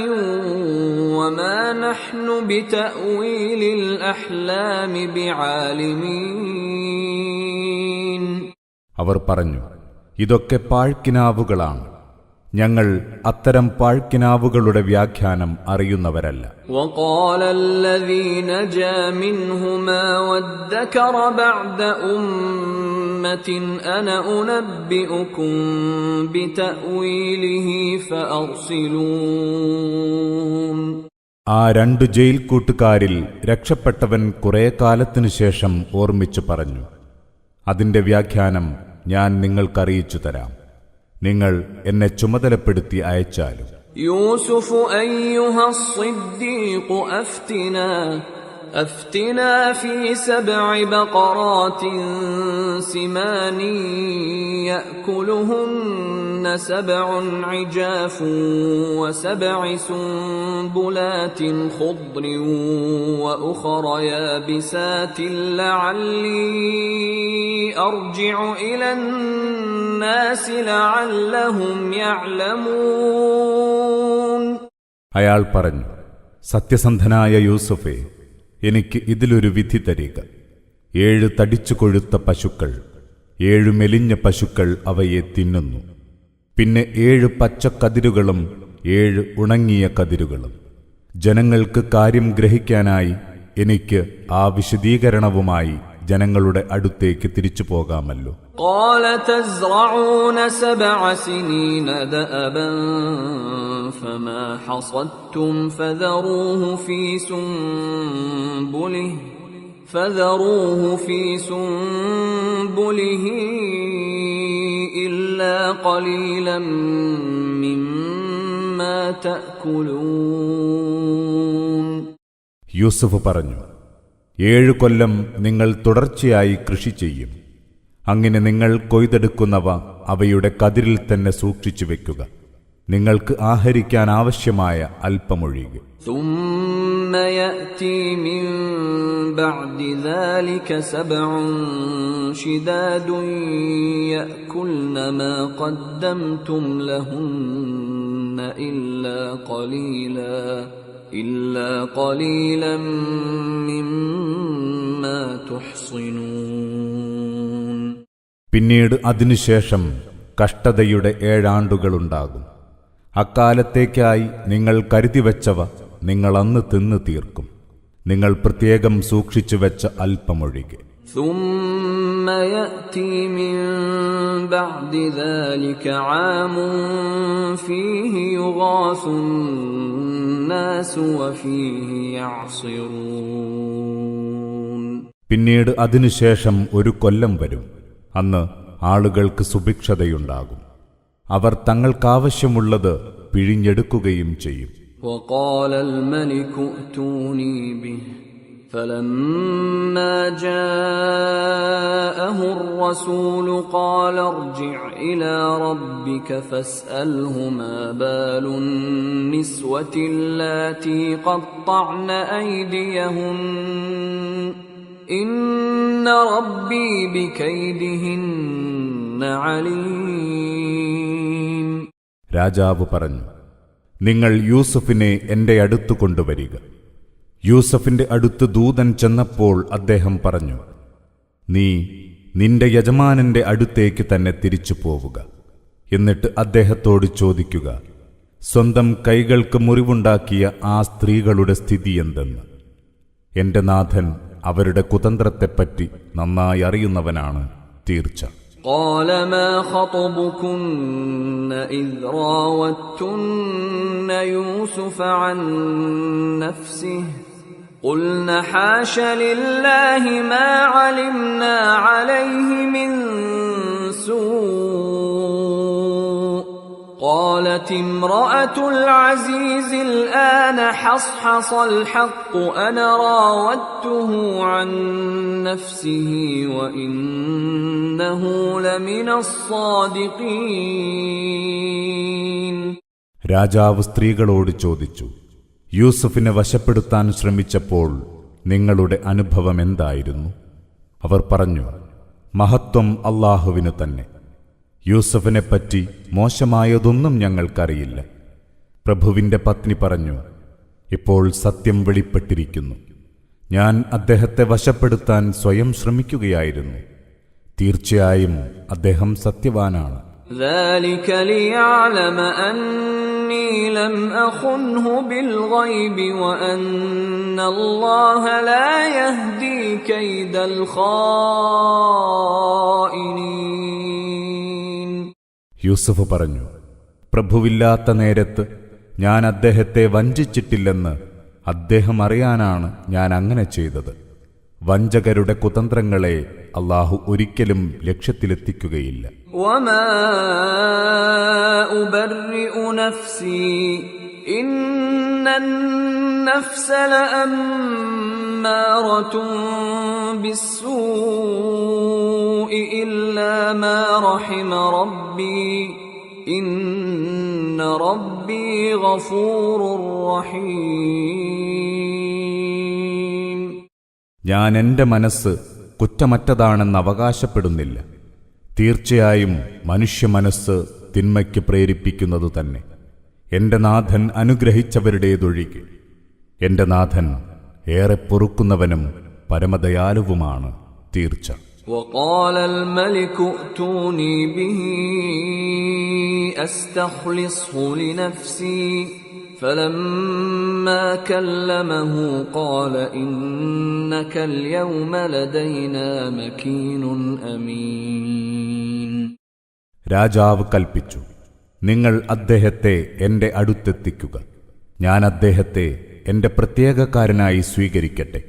وما نحن بتأويل الأحلام بعالمين. അവർ പറഞ്ഞു, ഇതൊക്കെ പാഴ്ക്കിനാവുകളാണ്. ഞങ്ങൾ അത്തരം പാഴ്ക്കിനാവുകളുടെ വ്യാഖ്യാനം അറിയുന്നവരല്ല. وقال الذي نجا منهما وادكر بعد أمة أنا أنبئكم بتأويله فأرسلون. ആ രണ്ടു ജയിൽ കൂട്ടുകാരിൽ രക്ഷപ്പെട്ടവൻ കുറെ കാലത്തിനു ശേഷം ഓർമ്മിച്ചു പറഞ്ഞു, അതിന്റെ വ്യാഖ്യാനം ഞാൻ നിങ്ങൾക്കറിയിച്ചു തരാം, നിങ്ങൾ എന്നെ ചുമതലപ്പെടുത്തി അയച്ചാലും. يوسف أيها الصديق أفتنا في 7 بقرات سمان يأكلهن 7 عجاف و7 سنبلات خضر وأخر يابسات لعلي أرجع إلى الناس لعلهم يعلمون. അയാൾ പറഞ്ഞു, സത്യസന്ധനായ യൂസുഫേ, എനിക്ക് ഇതിലൊരു വിധി തരിക. 7 തടിച്ചു കൊഴുത്ത പശുക്കൾ, 7 മെലിഞ്ഞ പശുക്കൾ അവയെ തിന്നുന്നു. പിന്നെ 7 പച്ചക്കതിരുകളും 7 ഉണങ്ങിയ കതിരുകളും. ജനങ്ങൾക്ക് കാര്യം ഗ്രഹിക്കാനായി എനിക്ക് ആ വിശദീകരണവുമായി ജനങ്ങളുടെ അടുത്തേക്ക് തിരിച്ചു പോകാമല്ലോ. قال تزرعون 7 سنين دأبا فما حصدتم فذروه في سنبله إلا قليلا مما تأكلون. യൂസുഫ് പറഞ്ഞു, 7 കൊല്ലം നിങ്ങൾ തുടർച്ചയായി കൃഷി ചെയ്യും. അങ്ങനെ നിങ്ങൾ കൊയ്തെടുക്കുന്നവ അവയുടെ കതിരിൽ തന്നെ സൂക്ഷിച്ചു വെക്കുക, നിങ്ങൾക്ക് ആഹരിക്കാൻ ആവശ്യമായ അല്പമൊഴികെ. ثم يأتي من بعد ذلك 7 شداد يأكلن ما قدمتم لهن إلا قليلا مما تحصنون. പിന്നീട് അതിനുശേഷം കഷ്ടതയുടെ 7 ആണ്ടുകളുണ്ടാകും. അക്കാലത്തേക്കായി നിങ്ങൾ കരുതിവെച്ചവ നിങ്ങൾ അന്ന് തിന്നു തീർക്കും, നിങ്ങൾ പ്രത്യേകം സൂക്ഷിച്ചുവെച്ച അല്പമൊഴികെ. ثم يأتي من بعد ذلك عام فيه يغاث الناس وفيه يعصرون. പിന്നീട് അതിനുശേഷം 1 കൊല്ലം വരും, അന്ന് ആളുകൾക്ക് സുഭിക്ഷതയുണ്ടാകും, അവർ തങ്ങൾക്കാവശ്യമുള്ളത് പിഴിഞ്ഞെടുക്കുകയും ചെയ്യും. وقال الملك ائتوني به فلما جاءه الرسول قال ارجع إلى ربك فاسأله ما بال النسوة اللاتي قطعن أيديهن إن ربي بكيدهن عليم. രാജാവ് പറഞ്ഞു, നിങ്ങൾ യൂസുഫിനെ എന്റെ അടുത്തു കൊണ്ടുവരിക. യൂസഫിന്റെ അടുത്ത് ദൂതൻ ചെന്നപ്പോൾ അദ്ദേഹം പറഞ്ഞു, നീ നിന്റെ യജമാനന്റെ അടുത്തേക്ക് തന്നെ തിരിച്ചു പോവുക. എന്നിട്ട് അദ്ദേഹത്തോട് ചോദിക്കുക, സ്വന്തം കൈകൾക്ക് മുറിവുണ്ടാക്കിയ ആ സ്ത്രീകളുടെ സ്ഥിതി എന്തെന്ന്. എന്റെ നാഥൻ അവരുടെ കുതന്ത്രത്തെപ്പറ്റി നന്നായി അറിയുന്നവനാണ് തീർച്ച. قال ما خطبكن إذ راوتن يوسف عن نفسه قلن حاش لله ما علمنا عليه من سوء قالت امرأة العزيز الآن حصحص الحق أنا راودته عن نفسه وإنه لمن الصادقين. രാജാവ് സ്ത്രീകളോട് ചോദിച്ചു, യൂസുഫിനെ വശപ്പെടുത്താൻ ശ്രമിച്ചപ്പോൾ നിങ്ങളുടെ അനുഭവം എന്തായിരുന്നു? അവർ പറഞ്ഞു, മഹത്വം അല്ലാഹുവിനു തന്നെ. യൂസുഫിനെപ്പറ്റി മോശമായതൊന്നും ഞങ്ങൾക്കറിയില്ല. പ്രഭുവിന്റെ പത്നി പറഞ്ഞു, ഇപ്പോൾ സത്യം വെളിപ്പെട്ടിരിക്കുന്നു. ഞാൻ അദ്ദേഹത്തെ വശപ്പെടുത്താൻ സ്വയം ശ്രമിക്കുകയായിരുന്നു. തീർച്ചയായും അദ്ദേഹം സത്യവാനാണ്. ذلك ليعلم أني لم أخنه بالغيب وأن الله لا يهدي كيد الخائنين. യൂസഫ് പറഞ്ഞു, പ്രഭുവില്ലാത്ത നേരത്ത് ഞാൻ അദ്ദേഹത്തെ വഞ്ചിച്ചിട്ടില്ലെന്ന് അദ്ദേഹം അറിയാനാണ് ഞാൻ അങ്ങനെ ചെയ്തത്. വഞ്ചകരുടെ കുതന്ത്രങ്ങളെ അല്ലാഹു ഒരിക്കലും ലക്ഷ്യത്തിലെത്തിക്കുകയില്ല. وما أبرئ نفسي إن النفس لأمارة بالسوء إلا ما رحم ربي إن ربي غفور رحيم. ഞാൻ എൻ്റെ മനസ്സ് കുറ്റമറ്റതാണെന്ന് അവകാശപ്പെടുന്നില്ല. തീർച്ചയായും മനുഷ്യ മനസ്സ് തിന്മയ്ക്ക് പ്രേരിപ്പിക്കുന്നതു തന്നെ. എൻ്റെ നാഥൻ അനുഗ്രഹിച്ചവരുടേതൊഴികെ. എൻ്റെ നാഥൻ ഏറെ പൊറുക്കുന്നവനും പരമദയാലുവുമാണ് തീർച്ച. وقال الملك ائتوني به أستخلصه لنفسي فلما كلمه قال إنك اليوم لدينا مكين أمين. രാജാവ് കൽപ്പിച്ചു, നിങ്ങൾ അദ്ദേഹത്തെ എൻ്റെ അടുത്തെത്തിക്കുക. ഞാൻ അദ്ദേഹത്തെ എൻ്റെ പ്രത്യേകക്കാരനായി സ്വീകരിക്കട്ടെ.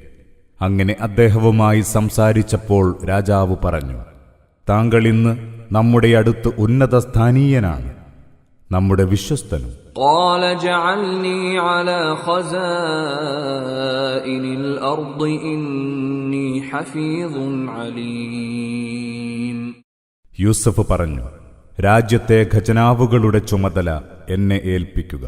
അങ്ങനെ അദ്ദേഹവുമായി സംസാരിച്ചപ്പോൾ രാജാവ് പറഞ്ഞു, താങ്കൾ ഇന്ന് നമ്മുടെ അടുത്ത് ഉന്നതസ്ഥാനീയനാണ്, നമ്മുടെ വിശ്വസ്തനും. قال اجعلني على خزائن الأرض إني حفيظ عليم. യൂസഫ് പറഞ്ഞു, രാജ്യത്തെ ഖജനാവുകളുടെ ചുമതല എന്നെ ഏൽപ്പിക്കുക.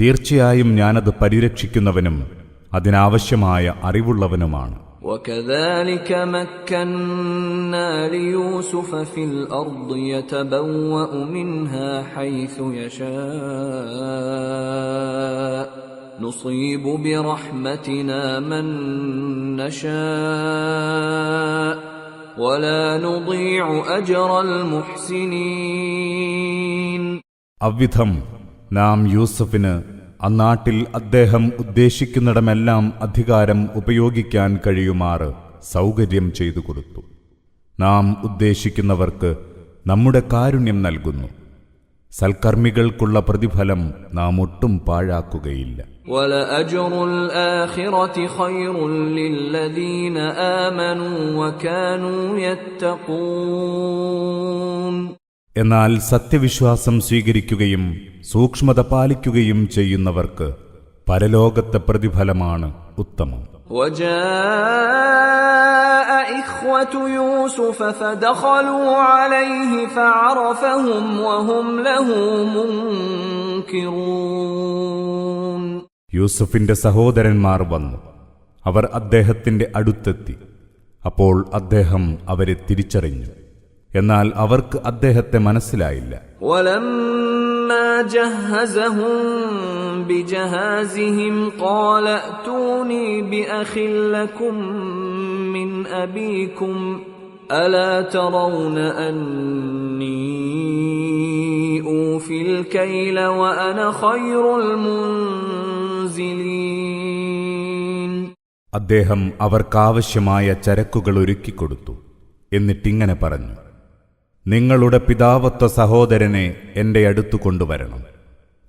തീർച്ചയായും ഞാനത് പരിരക്ഷിക്കുന്നവനും അതിനാവശ്യമായ അറിവുള്ളവനുമാണ്. وكذلك مكنا ليوسف في الأرض يتبوأ منها حيث يشاء نصيب برحمتنا من نشاء ولا نضيع أجر المحسنين. അவ்விധം നാം യൂസഫിന് അന്നാട്ടിൽ അദ്ദേഹം ഉദ്ദേശിക്കുന്നിടമെല്ലാം അധികാരം ഉപയോഗിക്കാൻ കഴിയുമാറ് സൗകര്യം ചെയ്തു കൊടുത്തു. നാം ഉദ്ദേശിക്കുന്നവർക്ക് നമ്മുടെ കാരുണ്യം നൽകുന്നു. സൽക്കർമ്മികൾക്കുള്ള പ്രതിഫലം നാം ഒട്ടും പാഴാക്കുകയില്ല. وَلَأَجْرُ الْآخِرَةِ خَيْرٌ لِّلَّذِينَ آمَنُوا وَكَانُوا يَتَّقُونَ. എന്നാൽ സത്യവിശ്വാസം സ്വീകരിക്കുകയും സൂക്ഷ്മത പാലിക്കുകയും ചെയ്യുന്നവർക്ക് പരലോകത്തെ പ്രതിഫലമാണ് ഉത്തമം. وَجَاءَ إِخْوَةُ يُوسُفَ فَدَخَلُوا عَلَيْهِ فَعَرَفَهُمْ وَهُمْ لَهُ مُنكِرُونَ. യൂസഫിന്റെ സഹോദരന്മാർ വന്നു. അവർ അദ്ദേഹത്തിന്റെ അടുത്തെത്തി. അപ്പോൾ അദ്ദേഹം അവരെ തിരിച്ചറിഞ്ഞു. എന്നാൽ അവർക്ക് അദ്ദേഹത്തെ മനസ്സിലായില്ല. وَلَمَّا جَهَّزَهُم بِجَهَازِهِمْ قَالَ ائْتُونِي بِأَخٍ لَّكُم مِّنْ أَبِيكُمْ أَلَا تَرَوْنَ أَنِّي أُوفِي الْكَيْلَ وَأَنَا خَيْرُ الْمُنزِلِينَ. അദ്ദേഹം അവർക്കാവശ്യമായ ചരക്കുകൾ ഒരുക്കിക്കൊടുത്തു. എന്നിട്ടിങ്ങനെ പറഞ്ഞു, നിങ്ങളുടെ പിതാവത്വ സഹോദരനെ എൻ്റെ അടുത്തു കൊണ്ടുവരണം.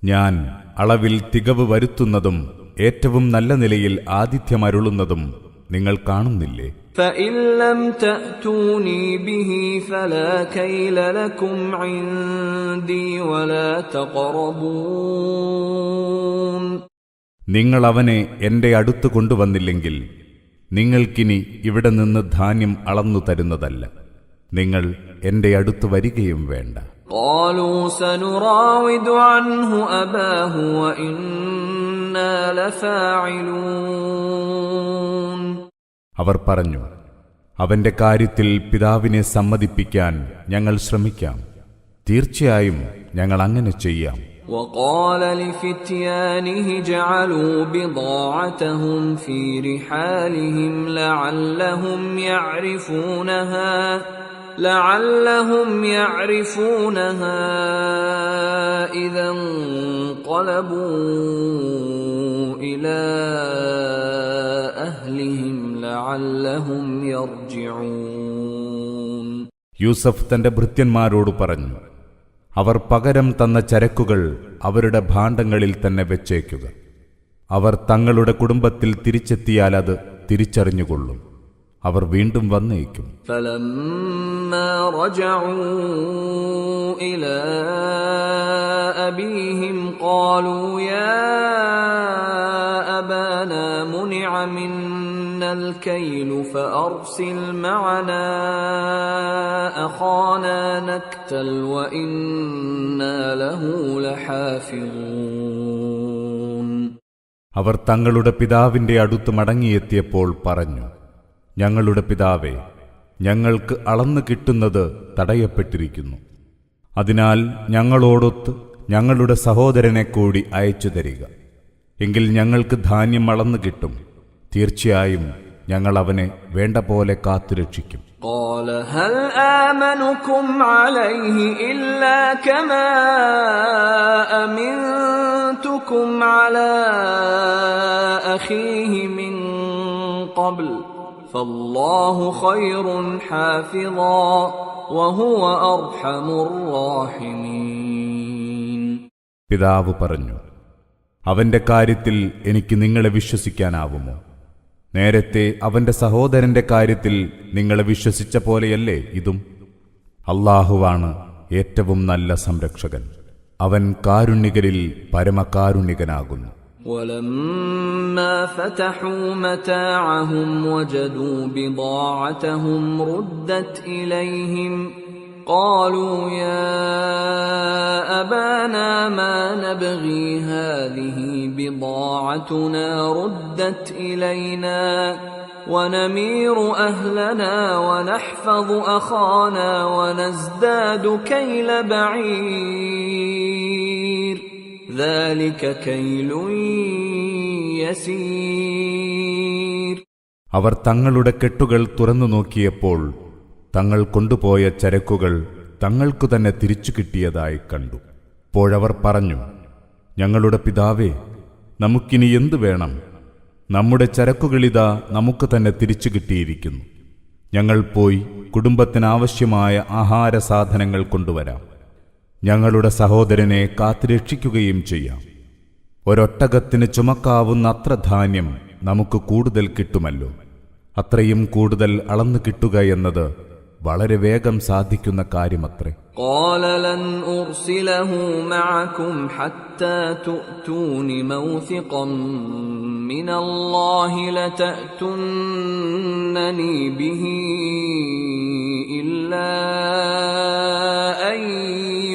ഞാൻ അളവിൽ തികവ് വരുത്തുന്നതും ഏറ്റവും നല്ല നിലയിൽ ആതിഥ്യമരുളുന്നതും നിങ്ങൾ കാണുന്നില്ലേ? فَإِن لَّمْ تَأْتُونِي بِهِ فَلَا كَيْلَ لَكُمْ عِندِي وَلَا تَقْرَبُونَ. നിങ്ങൾ അവനെ എൻ്റെ അടുത്ത് കൊണ്ടുവന്നില്ലെങ്കിൽ നിങ്ങൾക്കിനി ഇവിടെ നിന്ന് ധാന്യം അളന്നു തരുന്നതല്ല. നിങ്ങൾ എൻ്റെ അടുത്ത് വരികയും വേണ്ട. قَالُوا سَنُرَاوِدُ عَنْهُ أَبَاهُ وَإِنَّا لَفَاعِلُونَ. അവർ പറഞ്ഞു, അവന്റെ കാര്യത്തിൽ പിതാവിനെ സമ്മതിപ്പിക്കാൻ ഞങ്ങൾ ശ്രമിക്കാം. തീർച്ചയായും ഞങ്ങൾ അങ്ങനെ ചെയ്യാം. وقال لفتيانه اجعلوا بضاعتهم في رحالهم لعلهم يعرفونها لعلهم يعرفونها إذا انقلبوا إلى أهلهم لعلهم يرجعون. യൂസഫ് തന്റെ ഭൃത്യന്മാരോട് പറഞ്ഞു, അവർ പകരം തന്ന ചരക്കുകൾ അവരുടെ ഭാണ്ഡങ്ങളിൽ തന്നെ വെച്ചേക്കുക. അവർ തങ്ങളുടെ കുടുംബത്തിൽ തിരിച്ചെത്തിയാൽ അത് തിരിച്ചറിഞ്ഞുകൊള്ളും. അവർ വീണ്ടും വന്നേക്കും. فلما رجعوا إلى أبيهم قالوا يا أبانا منع منا الكيل فأرسل معنا أخانا نكتل وإنا له لحافظون. അവർ തങ്ങളുടെ പിതാവിന്റെ അടുത്ത് മടങ്ങിയെത്തിയപ്പോൾ പറഞ്ഞു, ഞങ്ങളുടെ പിതാവേ, ഞങ്ങൾക്ക് അളന്നു കിട്ടുന്നത് തടയപ്പെട്ടിരിക്കുന്നു. അതിനാൽ ഞങ്ങളോടൊത്ത് ഞങ്ങളുടെ സഹോദരനെ കൂടി അയച്ചു തരിക. എങ്കിൽ ഞങ്ങൾക്ക് ധാന്യം അളന്നു കിട്ടും. തീർച്ചയായും ഞങ്ങൾ അവനെ വേണ്ട പോലെ കാത്തുരക്ഷിക്കും. قال هل آمنكم عليه إلا كما أمنتكم على أخيه من قبل فالله خير حافظا وهو أرحم الراحمين. പിതാവ് പറഞ്ഞു, അവന്റെ കാര്യത്തിൽ എനിക്ക് നിങ്ങളെ വിശ്വസിക്കാനാവുമോ? നേരത്തെ അവന്റെ സഹോദരന്റെ കാര്യത്തിൽ നിങ്ങളെ വിശ്വസിച്ച പോലെയല്ലേ ഇതും? അല്ലാഹുവാണ് ഏറ്റവും നല്ല സംരക്ഷകൻ. അവൻ കാരുണ്യകരിൽ പരമകാരുണ്യകനാകുന്നു. ولما فتحوا متاعهم وجدوا بضاعتهم ردت إليهم قالوا يا أبانا ما نبغي هذه بضاعتنا ردت إلينا ونمير أهلنا ونحفظ أخانا ونزداد كيل بعير ذلك كيل يسير. അവർ തങ്ങളുടെ കെട്ടുകൾ തുറന്നു നോക്കിയപ്പോൾ തങ്ങൾ കൊണ്ടുപോയ ചരക്കുകൾ തങ്ങൾക്കു തന്നെ തിരിച്ചു കിട്ടിയതായി കണ്ടു. അപ്പോഴവർ പറഞ്ഞു, ഞങ്ങളുടെ പിതാവേ, നമുക്കിനി എന്തു വേണം? നമ്മുടെ ചരക്കുകളിതാ നമുക്ക് തന്നെ തിരിച്ചു കിട്ടിയിരിക്കുന്നു. ഞങ്ങൾ പോയി കുടുംബത്തിനാവശ്യമായ ആഹാര സാധനങ്ങൾ കൊണ്ടുവരാം. ഞങ്ങളുടെ സഹോദരനെ കാത്തുരക്ഷിക്കുകയും ചെയ്യാം. ഒരൊട്ടകത്തിന് ചുമക്കാവുന്ന അത്ര ധാന്യം നമുക്ക് കൂടുതൽ കിട്ടുമല്ലോ. അത്രയും കൂടുതൽ അളന്നു കിട്ടുക എന്നത് വളരെ വേഗം സാധിക്കുന്ന കാര്യമത്രേ. قال لن أرسله معكم حتى تؤتون موثقا من الله لتأتونني به إلا أن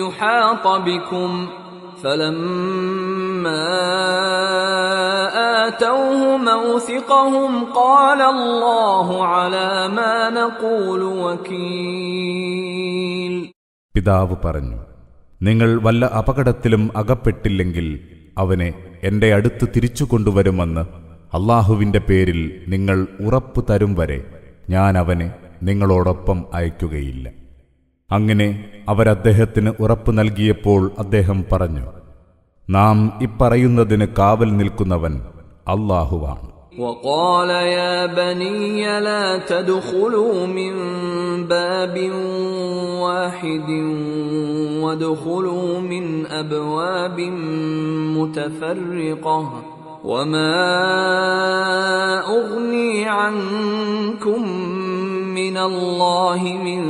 يحاط بكم فلما آتوه موثقهم قال الله على ما نقول وكيل. പിതാവ് പറഞ്ഞു, നിങ്ങൾ വല്ല അപകടത്തിലും അകപ്പെട്ടില്ലെങ്കിൽ അവനെ എന്റെ അടുത്ത് തിരിച്ചു കൊണ്ടുവരുമെന്ന് അല്ലാഹുവിന്റെ പേരിൽ നിങ്ങൾ ഉറപ്പു തരും വരെ ഞാൻ അവനെ നിങ്ങളോടൊപ്പം അയക്കുകയില്ല. അങ്ങനെ അവരദ്ദേഹത്തിന് ഉറപ്പു നൽകിയപ്പോൾ അദ്ദേഹം പറഞ്ഞു, നാം ഇപ്പറയുന്നതിന് കാവൽ നിൽക്കുന്നവൻ അല്ലാഹുവാണ്. وقال يا بني لا تدخلوا من باب واحد وادخلوا من أبواب متفرقة وما أغني عنكم من الله من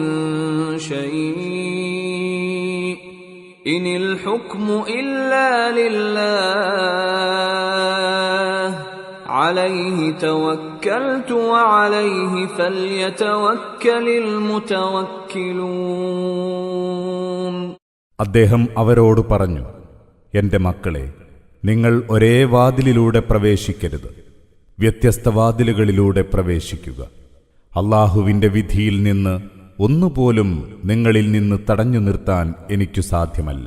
شيء إن الحكم إلا لله عليه توكلت وعليه فليتوكل المتوكلون. അദ്ദേഹം അവരോട് പറഞ്ഞു, എന്റെ മക്കളെ, നിങ്ങൾ ഒരേ വാതിലിലൂടെ പ്രവേശിക്കരുത്, വ്യത്യസ്ത വാതിലുകളിലൂടെ പ്രവേശിക്കുക. അല്ലാഹുവിന്റെ വിധിയിൽ നിന്ന് ഒന്നുപോലും നിങ്ങളിൽ നിന്ന് തടഞ്ഞു നിർത്താൻ എനിക്കു സാധ്യമല്ല.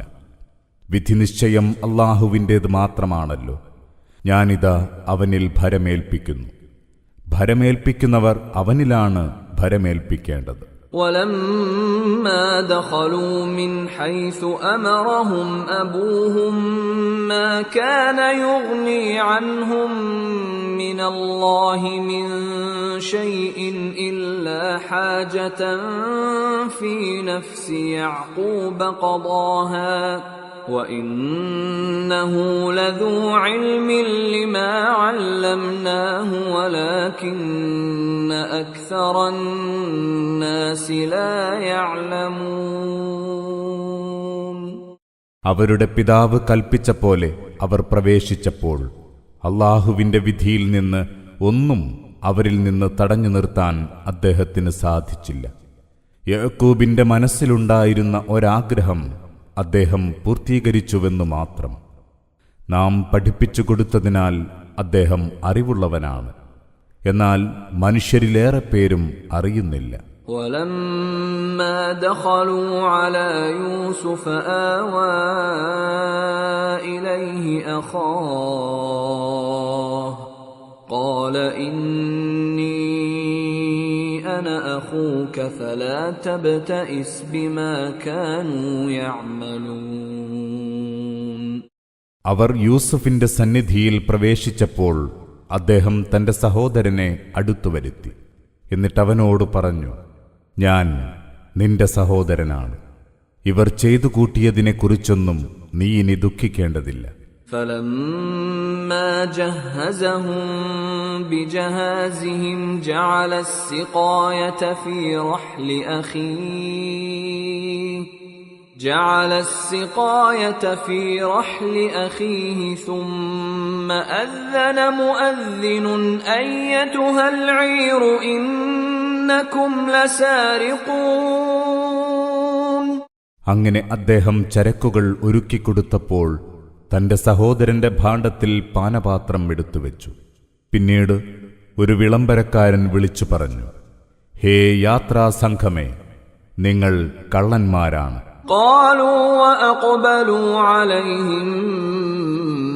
വിധിനിശ്ചയം അല്ലാഹുവിൻ്റേത് മാത്രമാണല്ലോ. ഞാനിതാ അവനിൽ ഭരമേൽപ്പിക്കുന്നു. ഭരമേൽപ്പിക്കുന്നവർ അവനിലാണ് ഭരമേൽപ്പിക്കേണ്ടത്. ولما دخلوا من حيث أمرهم أبوهم ما كان يغني عنهم من الله من شيء إلا حاجة في نفس يعقوب قضاها وإنه لذو علم لما علمناه ولكن أكثر الناس لا يعلمون. അവരുടെ പിതാവ് കൽപ്പിച്ച പോലെ അവർ പ്രവേശിച്ചപ്പോൾ അള്ളാഹുവിന്റെ വിധിയിൽ നിന്ന് ഒന്നും അവരിൽ നിന്ന് തടഞ്ഞു നിർത്താൻ അദ്ദേഹത്തിന് സാധിച്ചില്ല. യാക്കൂബിന്റെ മനസ്സിലുണ്ടായിരുന്ന ഒരാഗ്രഹം അദ്ദേഹം പൂർത്തീകരിച്ചുവെന്നു മാത്രം. നാം പഠിപ്പിച്ചു കൊടുത്തതിനാൽ അദ്ദേഹം അറിവുള്ളവനാണ്. എന്നാൽ മനുഷ്യരിലേറെ പേരും അറിയുന്നില്ല. ولما دخلوا على يوسف آوى إليه أخاه قال إني أنا أخوك فلا تبتئس بما كانوا يعملون. അവർ യൂസുഫിന്റെ സന്നിധിയിൽ പ്രവേശിച്ചപ്പോൾ അദ്ദേഹം തന്റെ സഹോദരനെ അടുത്തുവരുത്തി. എന്നിട്ടവനോട് പറഞ്ഞു, ഞാൻ നിന്റെ സഹോദരനാണ്. ഇവർ ചെയ്തു കൂട്ടിയതിനെക്കുറിച്ചൊന്നും നീ ഇനി ദുഃഖിക്കേണ്ടതില്ല. فلما جهزهم بجهازهم جعل السقاية في رحل أخيه ثم أذن مؤذن أيتها العير إنكم لسارقون. അങ്ങനെ അദ്ദേഹം ചരക്കുകൾ ഒരുക്കിക്കൊടുത്തപ്പോൾ തന്റെ സഹോദരന്റെ ഭാണ്ഡത്തിൽ പാനപാത്രം എടുത്തുവെച്ചു. പിന്നീട് ഒരു വിളംബരക്കാരൻ വിളിച്ചു പറഞ്ഞു, ഹേ യാത്രാസംഘമേ, നിങ്ങൾ കള്ളന്മാരാണ്. قالوا وأقبلوا عليهم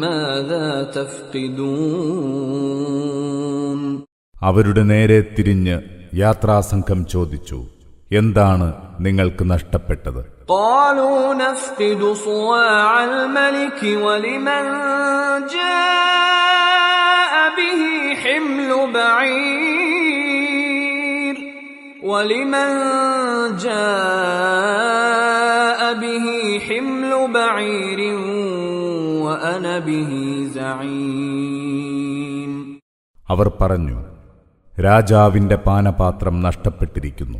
ماذا تفقدون. അവരുടെ നേരെ തിരിഞ്ഞ് യാത്രാസംഘം ചോദിച്ചു, എന്താണ് നിങ്ങൾക്ക് നഷ്ടപ്പെട്ടത്? قالوا نفقد صواع الملك ولمن جاء به حمل بعير وأنا به زعيم. അവർ പറഞ്ഞു, രാജാവിന്റെ പാനപാത്രം നഷ്ടപ്പെട്ടിരിക്കുന്നു.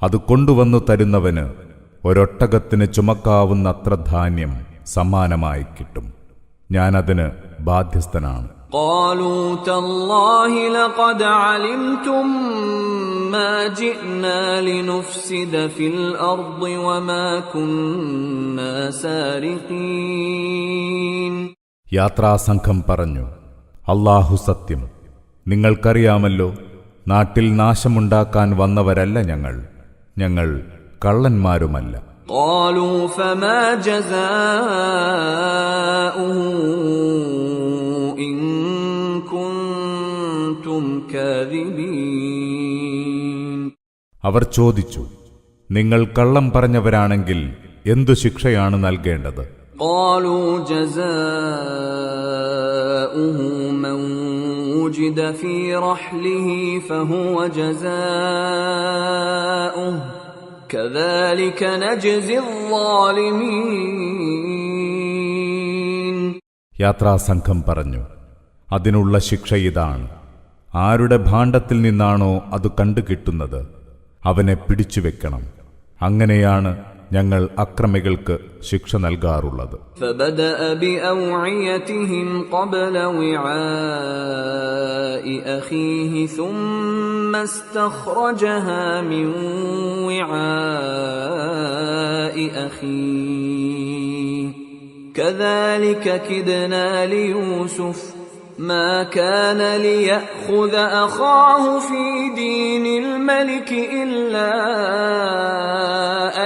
അത് കൊണ്ടുവന്നു തരുന്നവന് ഒരൊട്ടകത്തിന് ചുമക്കാവുന്നത്ര ധാന്യം സമ്മാനമായി കിട്ടും. ഞാനതിന് ബാധ്യസ്ഥനാണ്. قالوا تالله لقد علمتم ما جئنا لنفسد في الأرض وما كنا سارقين. യാത്രാസംഘം പറഞ്ഞു, അല്ലാഹു സത്യം, നിങ്ങൾക്കറിയാമല്ലോ, നാട്ടിൽ നാശമുണ്ടാക്കാൻ വന്നവരല്ല ഞങ്ങൾ കള്ളന്മാരുമല്ല. قالوا فما جزاؤه إن كنتم كاذبين. അവർ ചോദിച്ചു, നിങ്ങൾ കള്ളം പറഞ്ഞവരാണെങ്കിൽ എന്തു ശിക്ഷയാണ് നൽകേണ്ടത്? قالوا جزاؤه من وجد في رحله فهو جزاؤه كذلك نجزي الظالمين. യാത്രാസംഘം പറഞ്ഞു, അതിനുള്ള ശിക്ഷ ഇതാണ്. ആരുടെ ഭാണ്ഡത്തിൽ നിന്നാണോ അത് കണ്ടുകിട്ടുന്നത് അവനെ പിടിച്ചുവെക്കണം. അങ്ങനെയാണ് ഞങ്ങൾ അക്രമികൾക്ക് ശിക്ഷ നൽകാറുള്ളത്. فبدأ بأوعيتهم قبل وعاء أخيه ثم استخرجها من وعاء أخيه كذلك كدنا ليوسف ما كان ليأخذ أخاه في دين الملك إلا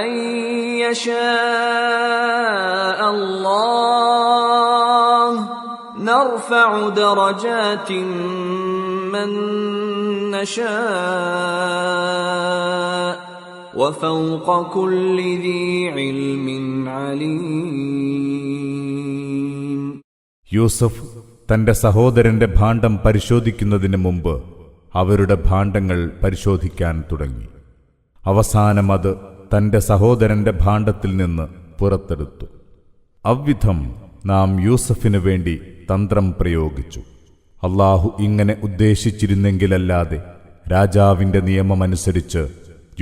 أن يشاء الله نرفع درجات من نشاء وفوق كل ذي علم عليم. യൂസഫ് തന്റെ സഹോദരന്റെ ഭാണ്ഡം പരിശോധിക്കുന്നതിന് മുമ്പ് അവരുടെ ഭാണ്ഡങ്ങൾ പരിശോധിക്കാൻ തുടങ്ങി. അവസാനം അത് തന്റെ സഹോദരന്റെ ഭാണ്ഡത്തിൽ നിന്ന് പുറത്തെടുത്തു. അവ്വിധം നാം യൂസഫിനു വേണ്ടി തന്ത്രം പ്രയോഗിച്ചു. അല്ലാഹു ഇങ്ങനെ ഉദ്ദേശിച്ചിരുന്നെങ്കിലല്ലാതെ രാജാവിന്റെ നിയമമനുസരിച്ച്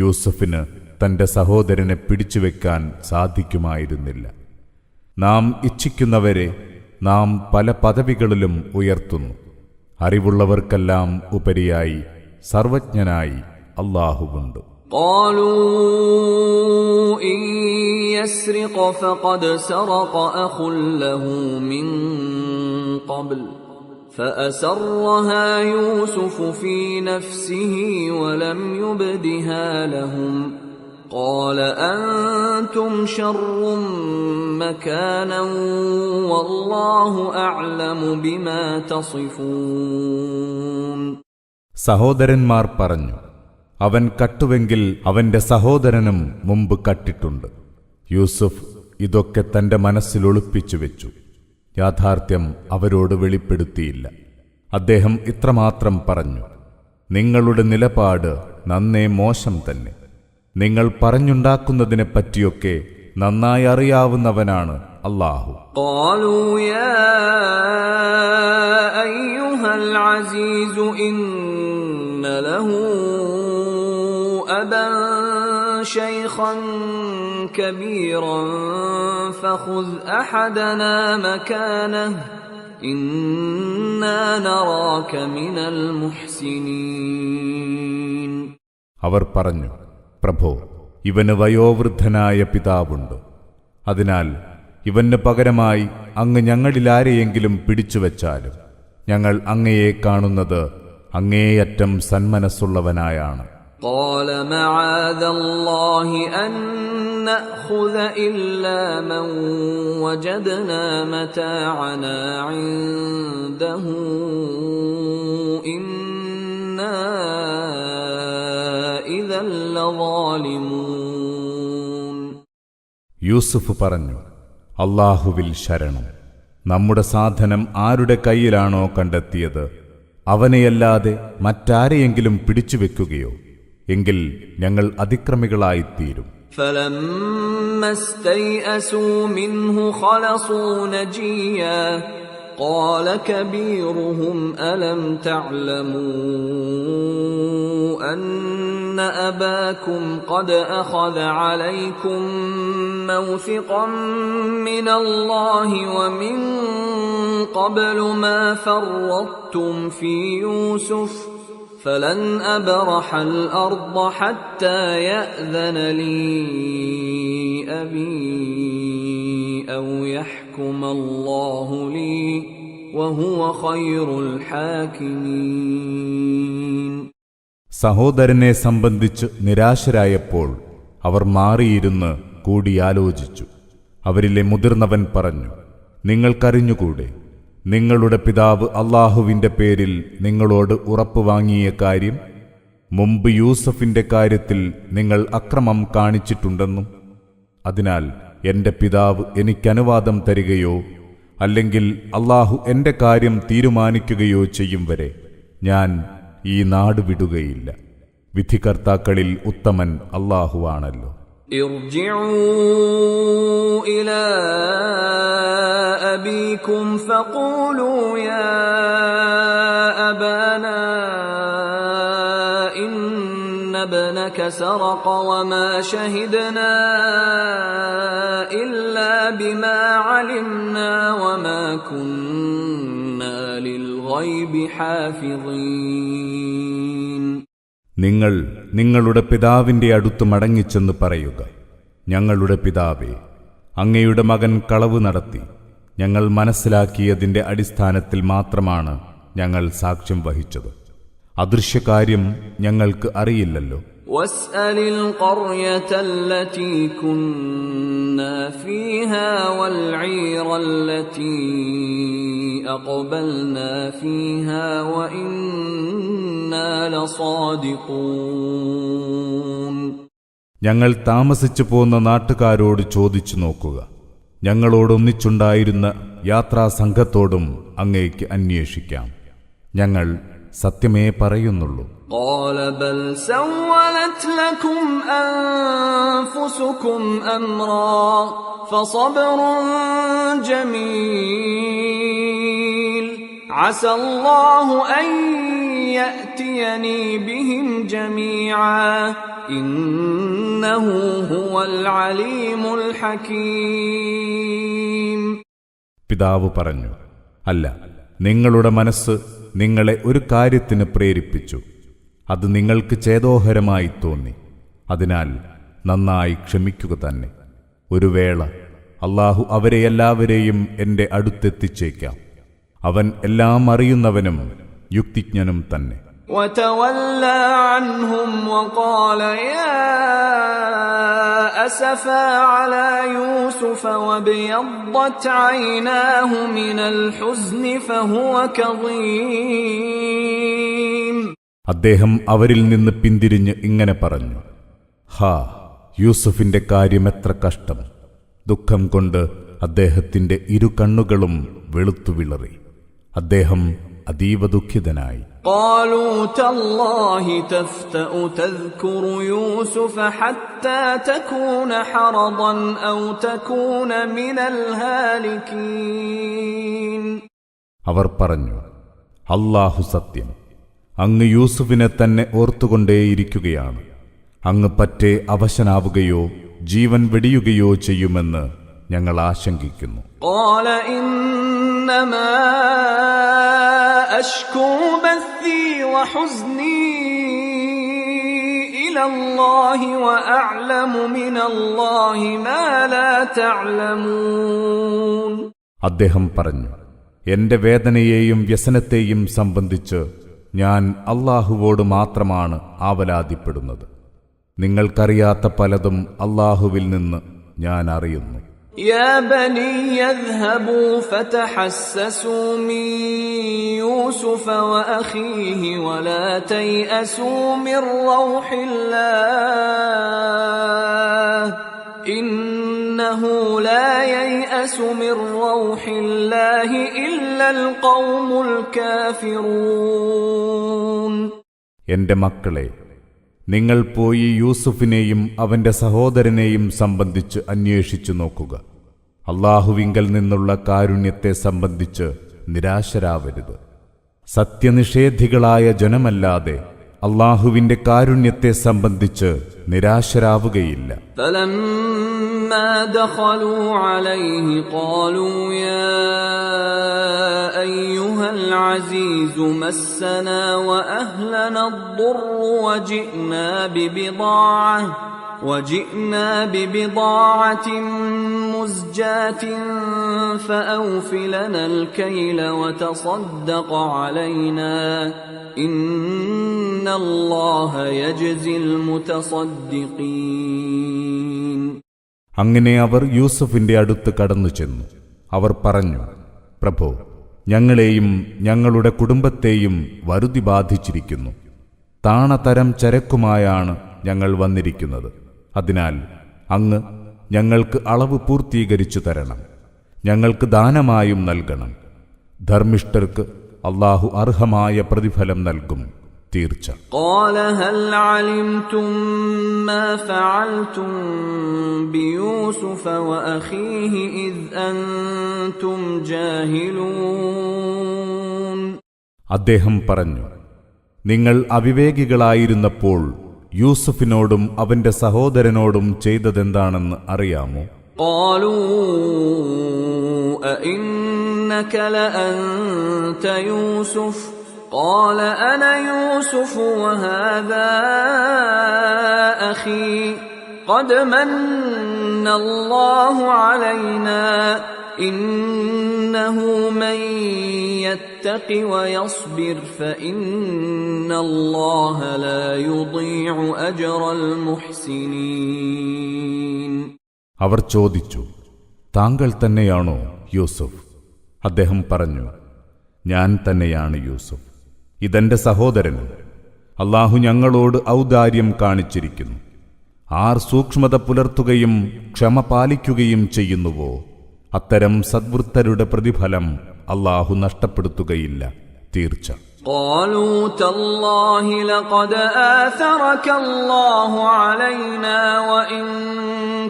യൂസഫിന് തന്റെ സഹോദരനെ പിടിച്ചുവെക്കാൻ സാധിക്കുമായിരുന്നില്ല. നാം ഇച്ഛിക്കുന്നവരെ നാം പല പദവികളിലും ഉയർത്തുന്നു. അറിവുള്ളവർക്കെല്ലാം ഉപരിയായി സർവജ്ഞനായി അല്ലാഹുവുണ്ട്. قالوا إن يسرق فقد سرق أخ له من قبل فأسرها يوسف في نفسه ولم يبدها لهم قال أنتم شر مكانا والله أعلم بما تصفون. സഹോദരന്മാർ പറഞ്ഞു, അവൻ കട്ടുവെങ്കിൽ അവന്റെ സഹോദരനും മുമ്പ് കട്ടിട്ടുണ്ട്. യൂസുഫ് ഇതൊക്കെ തന്റെ മനസ്സിൽ ഒളിപ്പിച്ചു വെച്ചു. യാഥാർത്ഥ്യം അവരോട് വെളിപ്പെടുത്തിയില്ല. അദ്ദേഹം ഇത്രമാത്രം പറഞ്ഞു, നിങ്ങളുടെ നിലപാട് നന്നേ മോശം തന്നെ. നിങ്ങൾ പറഞ്ഞുണ്ടാക്കുന്നതിനെപ്പറ്റിയൊക്കെ നന്നായി അറിയാവുന്നവനാണ് അല്ലാഹു. قالوا يا أيها العزيز إن له أبا شيخا كبيرا فخذ أحدنا مكانه إنا نراك من المحسنين. അവർ പറഞ്ഞു, പ്രഭോ, ഇവന് വയോവൃദ്ധനായ പിതാവുണ്ട്. അതിനാൽ ഇവന് പകരമായി അങ്ങ് ഞങ്ങളിലാരെയെങ്കിലും പിടിച്ചുവെച്ചാലും ഞങ്ങൾ അങ്ങയെ കാണുന്നത് അങ്ങേയറ്റം സന്മനസ്സുള്ളവനായാണ്. قال معاذ الله أن نأخذ إلا من وجدنا متاعنا عنده إنا إذا لظالمون. യൂസുഫ് പറഞ്ഞു, അല്ലാഹുവിൽ ശരണം. നമ്മുടെ സാധനം ആരുടെ കയ്യിലാണോ കണ്ടെത്തിയത് അവനെയല്ലാതെ മറ്റാരെയെങ്കിലും പിടിച്ചുവെക്കുകയോ എങ്കിൽ ഞങ്ങൾ അതിക്രമികളായിത്തീരും. فلما استيئسوا منه خلصوا نجيا قال كبيرهم ألم تعلموا أن أباكم قد أخذ عليكم موثقا من الله ومن قبل ما فرطتم في يوسف فلن أبرح الأرض حتى يأذن لي أبي أو يحكم الله لي وهو خير الحاكمين. സഹോദരനെ സംബന്ധിച്ച് നിരാശരായപ്പോൾ അവർ മാറിയിരുന്ന് കൂടിയാലോചിച്ചു. അവരിലെ മുതിർന്നവൻ പറഞ്ഞു, നിങ്ങൾക്കറിഞ്ഞുകൂടെ, നിങ്ങളുടെ പിതാവ് അല്ലാഹുവിന്റെ പേരിൽ നിങ്ങളോട് ഉറപ്പ് വാങ്ങിയ കാര്യം? മുമ്പ് യൂസഫിന്റെ കാര്യത്തിൽ നിങ്ങൾ അക്രമം കാണിച്ചിട്ടുണ്ടെന്നും അതിനാൽ എന്റെ പിതാവ് എനിക്കനുവാദം തരികയോ അല്ലെങ്കിൽ അല്ലാഹു എന്റെ കാര്യം തീരുമാനിക്കുകയോ ചെയ്യും വരെ ഞാൻ ഈ നാട് വിടുകയില്ല. വിധികർത്താക്കളിൽ ഉത്തമൻ അല്ലാഹുവാണല്ലോ. ارجعوا إلى أبيكم فقولوا يا أبانا إن ابنك سرق وما شهدنا إلا بما علمنا وما كنا للغيب حافظين. നിങ്ങൾ നിങ്ങളുടെ പിതാവിന്റെ അടുത്ത് മടങ്ങിച്ചെന്ന് പറയുക, ഞങ്ങളുടെ പിതാവേ, അങ്ങയുടെ മകൻ കളവ് നടത്തി. ഞങ്ങൾ മനസ്സിലാക്കിയതിന്റെ അടിസ്ഥാനത്തിൽ മാത്രമാണ് ഞങ്ങൾ സാക്ഷ്യം വഹിച്ചത്. അദൃശ്യകാര്യം ഞങ്ങൾക്ക് അറിയില്ലല്ലോ. واسأل القرية التي كنا فيها والعير التي أقبلنا فيها وإنا لصادقون. ഞങ്ങൾ താമസിച്ചു പോന്ന നാട്ടുകാരോട് ചോദിച്ചു നോക്കുക. ഞങ്ങളോടൊന്നിച്ചുണ്ടായിരുന്ന യാത്രാസംഘത്തോടും അങ്ങേക്ക് അന്വേഷിക്കാം. ഞങ്ങൾ സത്യമേ പറയുന്നുള്ളൂ. قال بل سولت لكم أنفسكم أمرا فصبر جميل عسى الله أن يأتيني بهم جميعا إنه هو العليم الحكيم. പിതാവ് പറഞ്ഞു, അല്ല, നിങ്ങളുടെ മനസ്സ് നിങ്ങളെ ഒരു കാര്യത്തിന് പ്രേരിപ്പിച്ചു. അത് നിങ്ങൾക്ക് ചേതോഹരമായി തോന്നി. അതിനാൽ നന്നായി ക്ഷമിക്കുക തന്നെ. ഒരു വേള അല്ലാഹു അവരെ എല്ലാവരെയും എന്റെ അടുത്തെത്തിച്ചേക്കാം. അവൻ എല്ലാം അറിയുന്നവനും യുക്തിജ്ഞനും തന്നെ. وتولى عنهم وقال يا أسفا على يوسف وابيضت عيناه من الحزن فهو كظيم. അദ്ദേഹം അവരിൽ നിന്ന് പിന്തിരിഞ്ഞ് ഇങ്ങനെ പറഞ്ഞു, ഹാ, യൂസുഫിന്റെ കാര്യം എത്ര കഷ്ടം! ദുഃഖം കൊണ്ട് അദ്ദേഹത്തിന്റെ ഇരു കണ്ണുകളും വെളുത്തുവിളറി. അദ്ദേഹം അതീവ ദുഃഖിതനായി. قالوا تالله تفتأ تذكر يوسف حتى تكون حرضا أو تكون من الهالكين. അവർ പറഞ്ഞു, അല്ലാഹു സത്യം, അങ്ങ് യൂസുഫിനെ തന്നെ ഓർത്തുകൊണ്ടേയിരിക്കുകയാണ്. അങ്ങ് പറ്റേ അവശനാവുകയോ ജീവൻ വെടിയുകയോ ചെയ്യുമെന്ന് ഞങ്ങൾ ആശങ്കിക്കുന്നു. قال إنما أشكو بثي وحزني إلى الله وأعلم من الله ما لا تعلمون. അദ്ദേഹം പറഞ്ഞു, എന്റെ വേദനയെയും വ്യസനത്തെയും സംബന്ധിച്ച് ഞാൻ അല്ലാഹുവോട് മാത്രമാണ് ആവലാതിപ്പെടുന്നത്. നിങ്ങൾക്കറിയാത്ത പലതും അല്ലാഹുവിൽ നിന്ന് ഞാൻ അറിയുന്നു. يا بني يذهبوا فتحسسوا من يوسف وأخيه ولا تيأسوا من روح الله إنه لا ييأس من روح الله إلا القوم الكافرون. എന്റെ മക്കളെ, നിങ്ങൾ പോയി യൂസുഫിനെയും അവന്റെ സഹോദരനെയും സംബന്ധിച്ച് അന്വേഷിച്ചു നോക്കുക. അല്ലാഹുവിങ്കൽ നിന്നുള്ള കാരുണ്യത്തെ സംബന്ധിച്ച് നിരാശരാവരുത്. സത്യനിഷേധികളായ ജനമല്ലാതെ അല്ലാഹുവിന്റെ കാരുണ്യത്തെ സംബന്ധിച്ച് നിരാശരാവുകയില്ല. فلما دخلوا عليه قالوا يا أيها العزيز مسنا وأهلنا الضر وجئنا ببضاعة مزجاة فأوف لنا الكيل وتصدق علينا إن الله يجزي المتصدقين. അങ്ങനെ അവർ യൂസുഫിന്റെ അടുത്ത് കടന്നു ചെന്നു. അവർ പറഞ്ഞു, പ്രഭോ, ഞങ്ങളെയും ഞങ്ങളുടെ കുടുംബത്തെയും വറുതി ബാധിച്ചിരിക്കുന്നു. താണതരം ചരക്കുമായാണ് ഞങ്ങൾ വന്നിരിക്കുന്നത്. അതിനാൽ അങ്ങ് ഞങ്ങൾക്ക് അളവ് പൂർത്തീകരിച്ചു തരണം. ഞങ്ങൾക്ക് ദാനമായും നൽകണം. ധർമ്മിഷ്ഠർക്ക് അല്ലാഹു അർഹമായ പ്രതിഫലം നൽകും, തീർച്ച. قال هل علمتم ما فعلتم بيوسف وأخيه إذ أنتم جاهلون. അദ്ദേഹം പറഞ്ഞു, നിങ്ങൾ അവിവേകികളായിരുന്നപ്പോൾ യൂസുഫിനോടും അവന്റെ സഹോദരനോടും ചെയ്തതെന്താണെന്ന് അറിയാമോ? قالوا أئنك لأنت يوسف قال أنا يوسف وهذا أخي قد من الله علينا إنه من يتق ويصبر فإن الله لا يضيع أجر المحسنين. അവർ ചോദിച്ചു, താങ്കൾ തന്നെയാണോ യൂസുഫ്? അദ്ദേഹം പറഞ്ഞു, ഞാൻ തന്നെയാണ് യൂസുഫ്. ഇതെന്റെ സഹോദരൻ. അല്ലാഹു ഞങ്ങളോട് ഔദാര്യം കാണിച്ചിരിക്കുന്നു. ആർ സൂക്ഷ്മത പുലർത്തുകയും ക്ഷമ പാലിക്കുകയും ചെയ്യുന്നുവോ അത്തരം സദ്വൃത്തരുടെ പ്രതിഫലം അല്ലാഹു നഷ്ടപ്പെടുത്തുകയില്ല തീർച്ച. قالوا تالله لقد آثرك الله علينا وإن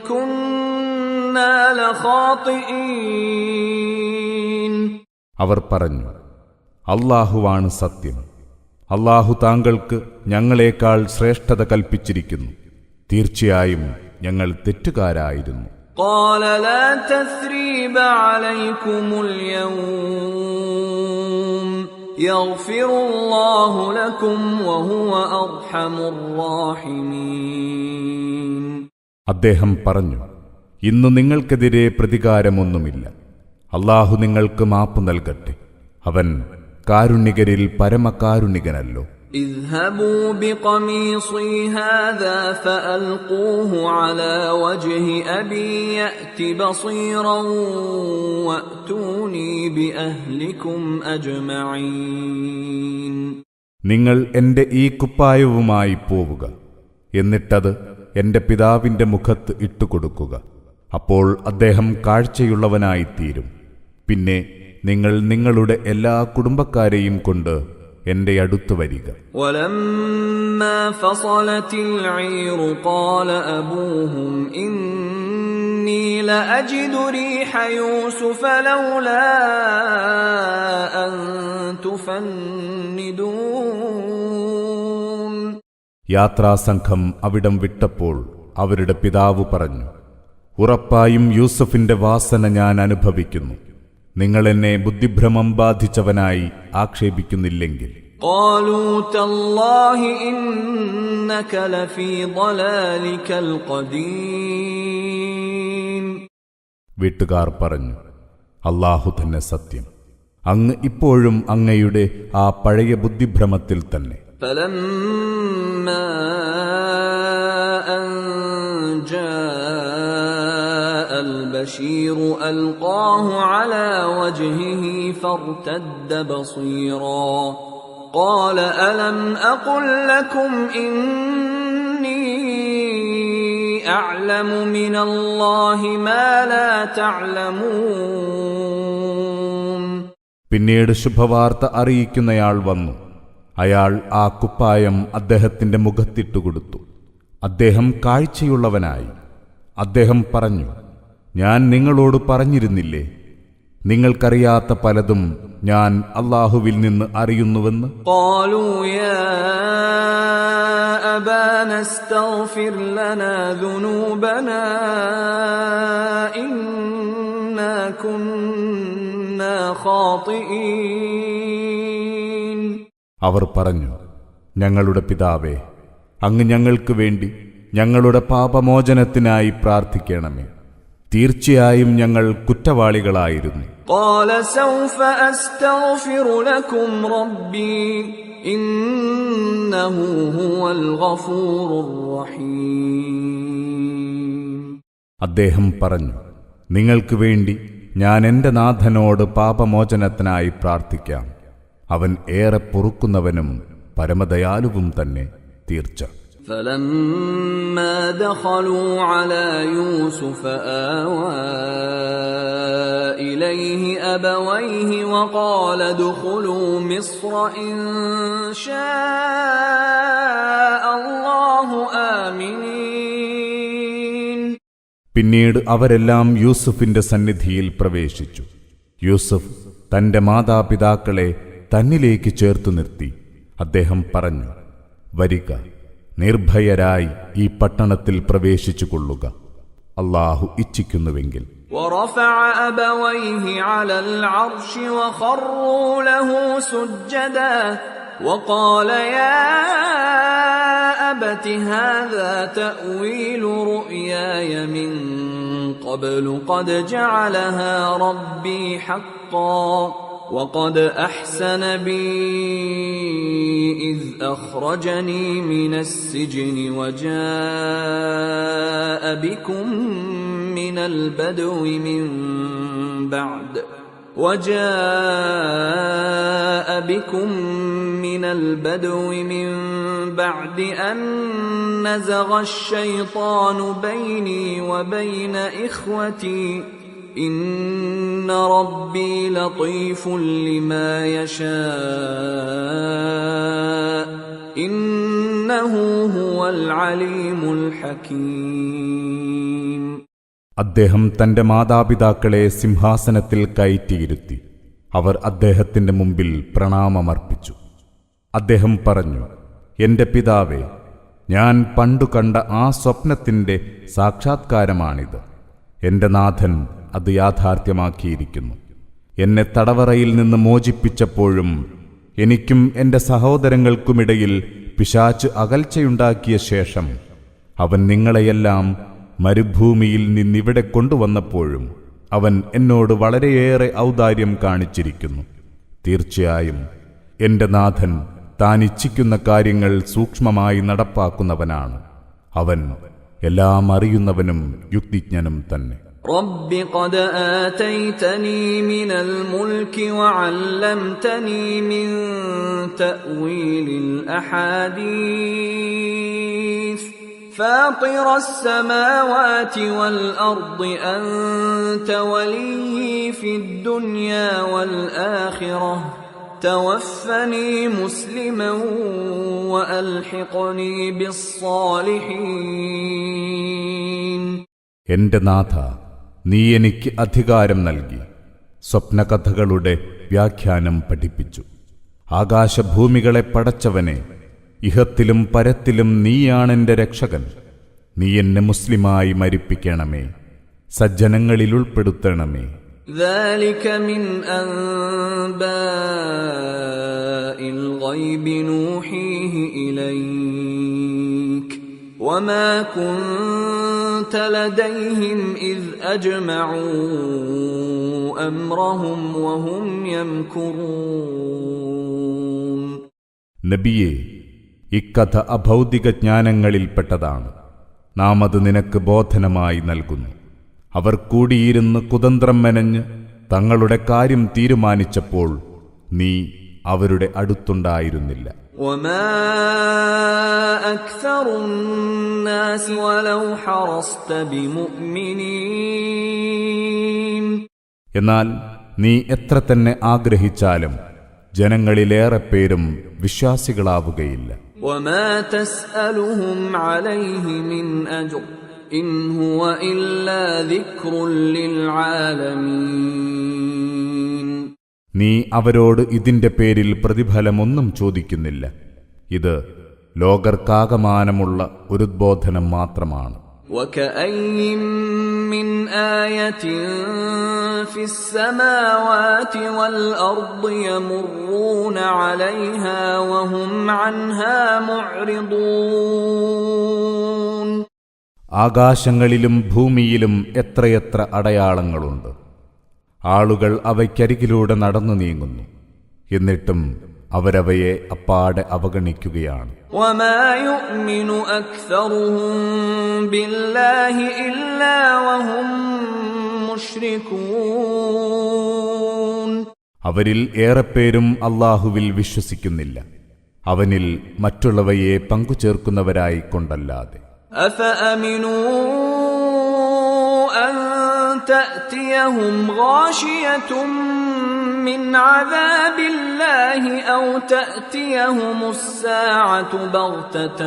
كنا لخاطئين. അവർ പറഞ്ഞു, അല്ലാഹുവാണ് സത്യം, അല്ലാഹു താങ്കൾക്ക് ഞങ്ങളെക്കാൾ ശ്രേഷ്ഠത കൽപ്പിച്ചിരിക്കുന്നു, തീർച്ചയായും ഞങ്ങൾ തെറ്റുകാരായിരുന്നു. قال لا تثريب عليكم اليوم يغفر الله لكم وهو أرحم الراحمين. അദ്ദേഹം പറഞ്ഞു, ഇന്നു നിങ്ങൾക്കെതിരെ പ്രതികാരമൊന്നുമില്ല, അല്ലാഹു നിങ്ങൾക്ക് മാപ്പ് നൽകട്ടെ, അവൻ കാരുണ്യകരിൽ പരമകാരുണികനല്ലോ. اذهبوا بقميصي هذا فألقوه على وجه أبي يأت بصيرا وأتوني بأهلكم أجمعين. നിങ്ങൾ എന്റെ ഈ കുപ്പായവുമായി പോവുക, എന്നിട്ടത് എന്റെ പിതാവിന്റെ മുഖത്ത് ഇട്ടുകൊടുക്കുക, അപ്പോൾ അദ്ദേഹം കാഴ്ചയുള്ളവനായിത്തീരും. പിന്നെ നിങ്ങൾ നിങ്ങളുടെ എല്ലാ കുടുംബക്കാരെയും കൊണ്ട് എന്റെ അടുത്ത് വരിക. ولما فصلت العير قال أبوهم إني لأجد ريح يوسف لولا أن تفندون. യാത്രാസംഘം അവിടം വിട്ടപ്പോൾ അവരുടെ പിതാവ് പറഞ്ഞു, ഉറപ്പായും യൂസഫിന്റെ വാസന ഞാൻ അനുഭവിക്കുന്നു, നിങ്ങൾ എന്നെ ബുദ്ധിഭ്രമം ബാധിച്ചവനായി ആക്ഷേപിക്കുന്നില്ലെങ്കിൽ. قالوا تالله إنك لفي ضلالك القديم. വീട്ടുകാർ പറഞ്ഞു, അല്ലാഹു തന്നെ സത്യം, അങ്ങ് ഇപ്പോഴും അങ്ങയുടെ ആ പഴയ ബുദ്ധിഭ്രമത്തിൽ തന്നെ. فلما أن جاء البشير ألقاه على وجهه فارتد بصيرا قال ألم أقل لكم إني أعلم من الله ما لا تعلمون. പിന്നീട് ശുഭവാർത്ത അറിയിക്കുന്നയാൾ വന്നു. അയാൾ ആ കുപ്പായം അദ്ദേഹത്തിന്റെ മുഖത്തിട്ടുകൊടുത്തു. അദ്ദേഹം കാഴ്ചയുള്ളവനായി. അദ്ദേഹം പറഞ്ഞു, ഞാൻ നിങ്ങളോട് പറഞ്ഞിരുന്നില്ലേ, നിങ്ങൾക്കറിയാത്ത പലതും ഞാൻ അല്ലാഹുവിൽ നിന്ന് അറിയുന്നുവെന്ന്. قالوا يا أبانا استغفر لنا ذنوبنا إنا كنا خاطئين. അവർ പറഞ്ഞു, ഞങ്ങളുടെ പിതാവേ, അങ്ങ് ഞങ്ങൾക്ക് വേണ്ടി ഞങ്ങളുടെ പാപമോചനത്തിനായി പ്രാർത്ഥിക്കണമേ, തീർച്ചയായും ഞങ്ങൾ കുറ്റവാളികളായിരുന്നു. قال سوف أستغفر لكم ربي إنه هو الغفور الرحيم. അദ്ദേഹം പറഞ്ഞു, നിങ്ങൾക്ക് വേണ്ടി ഞാൻ എന്റെ നാഥനോട് പാപമോചനത്തിനായി പ്രാർത്ഥിക്കാം, അവൻ ഏറെ പൊറുക്കുന്നവനും പരമദയാലുവും തന്നെ തീർച്ച. فلما دخلوا على يوسف آوى إليه أبويه وقال ادخلوا مصر إن شاء الله آمنين. പിന്നീട് അവരെല്ലാം യൂസുഫിന്റെ സന്നിധിയിൽ പ്രവേശിച്ചു. യൂസുഫ് തന്റെ മാതാപിതാക്കളെ തന്നിലേക്ക് ചേർത്തു നിർത്തി. അദ്ദേഹം പറഞ്ഞു, വരിക, നിർഭയരായി ഈ പട്ടണത്തിൽ പ്രവേശിച്ചു കൊള്ളുക, അല്ലാഹു ഇച്ഛിക്കുന്നുവെങ്കിൽ. ورفع أبويه على العرش وخروا له سجدا وقال يا أبت هذا تأويل رؤياي من قبل قد جعلها ربي حقا وقد أحسن بي إذ أخرجني من السجن وجاء بكم من البدو من بعد وجاء بكم من البدو من بعد أن نزغ الشيطان بيني وبين إخوتي إن ربي لطيف لما يشاء إنه هو العليم الحكيم. അദ്ദേഹം തന്റെ മാതാപിതാക്കളെ സിംഹാസനത്തിൽ കയറ്റിയിരുത്തി. അവർ അദ്ദേഹത്തിന്റെ മുമ്പിൽ പ്രണാമമർപ്പിച്ചു. അദ്ദേഹം പറഞ്ഞു, എന്റെ പിതാവേ, ഞാൻ പണ്ടു കണ്ട ആ സ്വപ്നത്തിന്റെ സാക്ഷാത്കാരമാണിത്. എന്റെ നാഥൻ അത് യാഥാർത്ഥ്യമാക്കിയിരിക്കുന്നു. എന്നെ തടവറയിൽ നിന്ന് മോചിപ്പിച്ചപ്പോഴും എനിക്കും എന്റെ സഹോദരങ്ങൾക്കുമിടയിൽ പിശാച് അകൽച്ചയുണ്ടാക്കിയ ശേഷം അവൻ നിങ്ങളെയെല്ലാം മരുഭൂമിയിൽ നിന്നിവിടെ കൊണ്ടുവന്നപ്പോഴും അവൻ എന്നോട് വളരെയേറെ ഔദാര്യം കാണിച്ചിരിക്കുന്നു. തീർച്ചയായും എന്റെ നാഥൻ താൻ ഇച്ഛിക്കുന്ന കാര്യങ്ങൾ സൂക്ഷ്മമായി നടപ്പാക്കുന്നവനാണ്. അവൻ എല്ലാം അറിയുന്നവനും യുക്തിജ്ഞനും തന്നെ. رب قد آتيتني من الملك وعلمتني من تأويل الأحاديث فاطر السماوات والأرض أنت ولي في الدنيا والآخرة توفني مسلما وألحقني بالصالحين. എന്റെ നാഥ, നീ എനിക്ക് അധികാരം നൽകി, സ്വപ്നകഥകളുടെ വ്യാഖ്യാനം പഠിപ്പിച്ചു. ആകാശഭൂമികളെ പടച്ചവനെ, ഇഹത്തിലും പരത്തിലും നീയാണെന്റെ രക്ഷകൻ. നീ എന്നെ മുസ്ലിമായി മരിപ്പിക്കണമേ, സജ്ജനങ്ങളിൽ ഉൾപ്പെടുത്തണമേ. ذلك من أنباء الغيب نوحيه إليك وما كنت لديهم إذ أجمعوا أمرهم وهم يمكرون. നബിയേ, ഇക്കഥ അഭൗതിക ജ്ഞാനങ്ങളിൽപ്പെട്ടതാണ്. നാം അത് നിനക്ക് ബോധനമായി നൽകുന്നു. അവർ കൂടിയിരുന്ന് കുതന്ത്രം മെനഞ്ഞ് തങ്ങളുടെ കാര്യം തീരുമാനിച്ചപ്പോൾ നീ അവരുടെ അടുത്തുണ്ടായിരുന്നില്ല. وما أكثر الناس ولو حرصت بمؤمنين. എന്നാൽ നീ എത്ര തന്നെ ആഗ്രഹിച്ചാലും ജനങ്ങളിലേറെ പേരും വിശ്വാസികളാവുകയില്ല. وما تسألهم عليه من أجر إن هو إلا ذكر للعالمين. നീ അവരോട് ഇതിന്റെ പേരിൽ പ്രതിഫലമൊന്നും ചോദിക്കുന്നില്ല. ഇത് ലോകർക്കാകമാനമുള്ള ഒരു ഉദ്ബോധനം മാത്രമാണ്. وكأين من آية في السماوات والأرض يمرون عليها وهم عنها معرضون. ആകാശങ്ങളിലും ഭൂമിയിലും എത്രയെത്ര അടയാളങ്ങളുണ്ട്. ആളുകൾ അവയ്ക്കരികിലൂടെ നടന്നു നീങ്ങുന്നു, എന്നിട്ടും അവരവയെ അപ്പാടെ അവഗണിക്കുകയാണ്. وما يؤمن أكثرهم بالله إلا وهم مشركون. അവരിൽ ഏറെപ്പേരും അല്ലാഹുവിൽ വിശ്വസിക്കുന്നില്ല, അവനിൽ മറ്റുള്ളവയെ പങ്കുചേർക്കുന്നവരായി കൊണ്ടല്ലാതെ. أفأمنوا أن تأتيهم غاشية من عذاب الله أو تأتيهم الساعة بغتة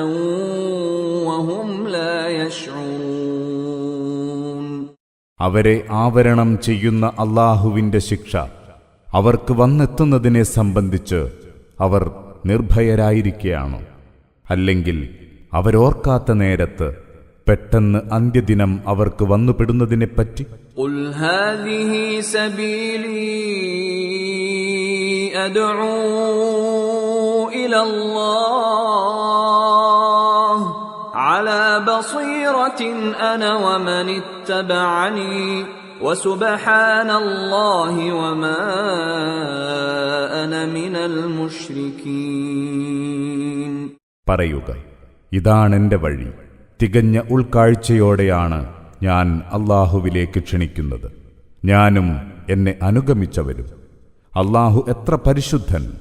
وهم لا يشعرون. അവരെ ആവരണം ചെയ്യുന്ന അല്ലാഹുവിന്റെ ശിക്ഷ അവർക്ക് വന്നെത്തുന്നതിനെ സംബന്ധിച്ച് അവർ നിർഭയരായിരിക്കുകയാണോ? അല്ലെങ്കിൽ അവരോർക്കാത്ത നേരത്ത് പെട്ടെന്ന് അന്ത്യദിനം അവർക്ക് വന്നുപെടുന്നതിനെപ്പറ്റി? قل هذه سبيلي أدعو إلى الله على بصيرة أنا ومن اتبعني وسبحان الله وما أنا من المشركين. പറയുക, ഇതാണെന്റെ വഴി. തികഞ്ഞ ഉൾക്കാഴ്ചയോടെയാണ് ഞാൻ അല്ലാഹുവിലേക്ക് ക്ഷണിക്കുന്നത്. ഞാനും എന്നെ അനുഗമിച്ചവരും. അല്ലാഹു എത്ര പരിശുദ്ധൻ!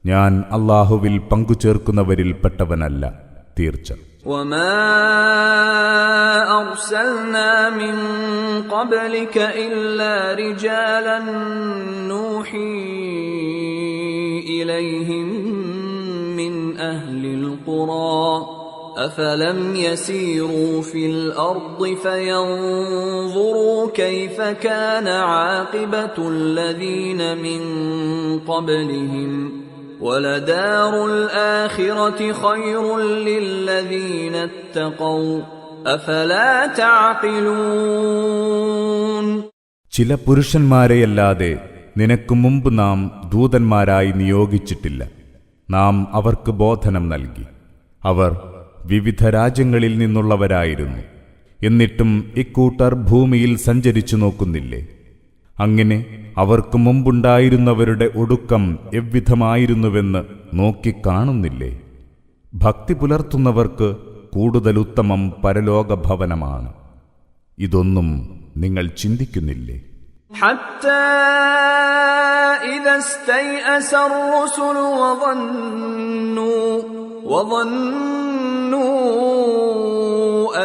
ഞാൻ അല്ലാഹുവിൽ പങ്കുചേർക്കുന്നവരിൽ പെട്ടവനല്ല, തീർച്ച. وما أرسلنا من قبلك إلا رجالا نوحي إليهم من أهل القرى أفلم يسيروا في الأرض فينظروا كيف كان عاقبة الذين من قبلهم وَلَدَارُ الْآخِرَةِ خَيْرٌ لِّلَّذِينَ اتَّقَوْا أَفَلَا تَعْقِلُونَ. ചില പുരുഷന്മാരെയല്ലാതെ നിനക്ക് മുമ്പ് നാം ദൂതന്മാരായി നിയോഗിച്ചിട്ടില്ല. നാം അവർക്ക് ബോധനം നൽകി. അവർ വിവിധ രാജ്യങ്ങളിൽ നിന്നുള്ളവരായിരുന്നു. എന്നിട്ടും ഇക്കൂട്ടർ ഭൂമിയിൽ സഞ്ചരിച്ചു നോക്കുന്നില്ലേ? അങ്ങനെ അവർക്ക് മുമ്പുണ്ടായിരുന്നവരുടെ ഒടുക്കം എவ்விധമായിരുന്നുവെന്ന് നോക്കിക്കാണുന്നില്ലേ? ഭക്തി പുലർത്തുന്നവർക്ക് കൂടുതൽ ഉത്തമം പരലോകഭവനമാണ്. ഇതൊന്നും നിങ്ങൾ ചിന്തിക്കുന്നില്ലേ? حتى إذا استيأس الرسل وظنوا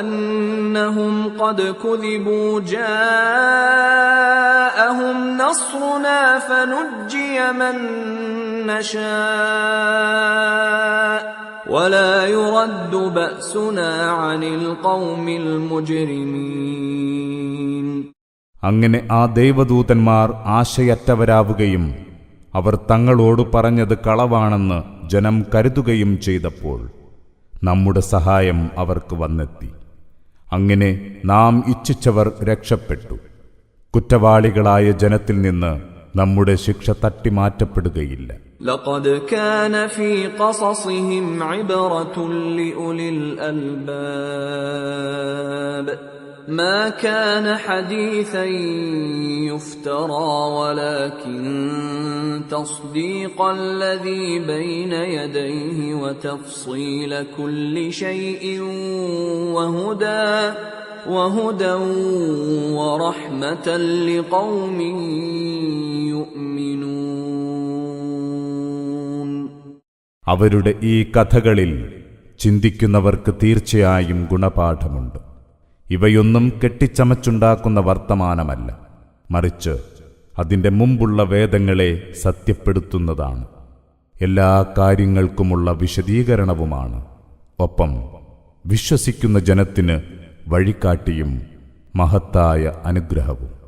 أنهم قد كذبوا جاءهم نصرنا فنجي من نشاء ولا يرد بأسنا عن القوم المجرمين. അങ്ങനെ ആ ദൈവദൂതന്മാർ ആശയറ്റവരാവുകയും അവർ തങ്ങളോട് പറഞ്ഞത് കളവാണെന്ന് ജനം കരുതുകയും ചെയ്തപ്പോൾ നമ്മുടെ സഹായം അവർക്ക് വന്നെത്തി. അങ്ങനെ നാം ഇച്ഛിച്ചവർ രക്ഷപ്പെട്ടു. കുറ്റവാളികളായ ജനത്തിൽ നിന്ന് നമ്മുടെ ശിക്ഷ തട്ടിമാറ്റപ്പെടുകയില്ല. لقد كان في قصصهم عبرة لأولي الألباب ما كان حديثا يفترى ولكن تصديق الذي بين يديه وتفصيل كل شيء وهدى ورحمة لقوم يؤمنون. അവരുടെ ഈ കഥകളിൽ ചിന്തിക്കുന്നവർക്ക് തീർച്ചയായും ഗുണപാഠമുണ്ട്. ഇവയൊന്നും കെട്ടിച്ചമച്ചുണ്ടാക്കുന്ന വർത്തമാനമല്ല, മറിച്ച് അതിൻ്റെ മുമ്പുള്ള വേദങ്ങളെ സത്യപ്പെടുത്തുന്നതാണ്. എല്ലാ കാര്യങ്ങൾക്കുമുള്ള വിശദീകരണവുമാണ്. ഒപ്പം വിശ്വസിക്കുന്ന ജനത്തിന് വഴികാട്ടിയും മഹത്തായ അനുഗ്രഹവും.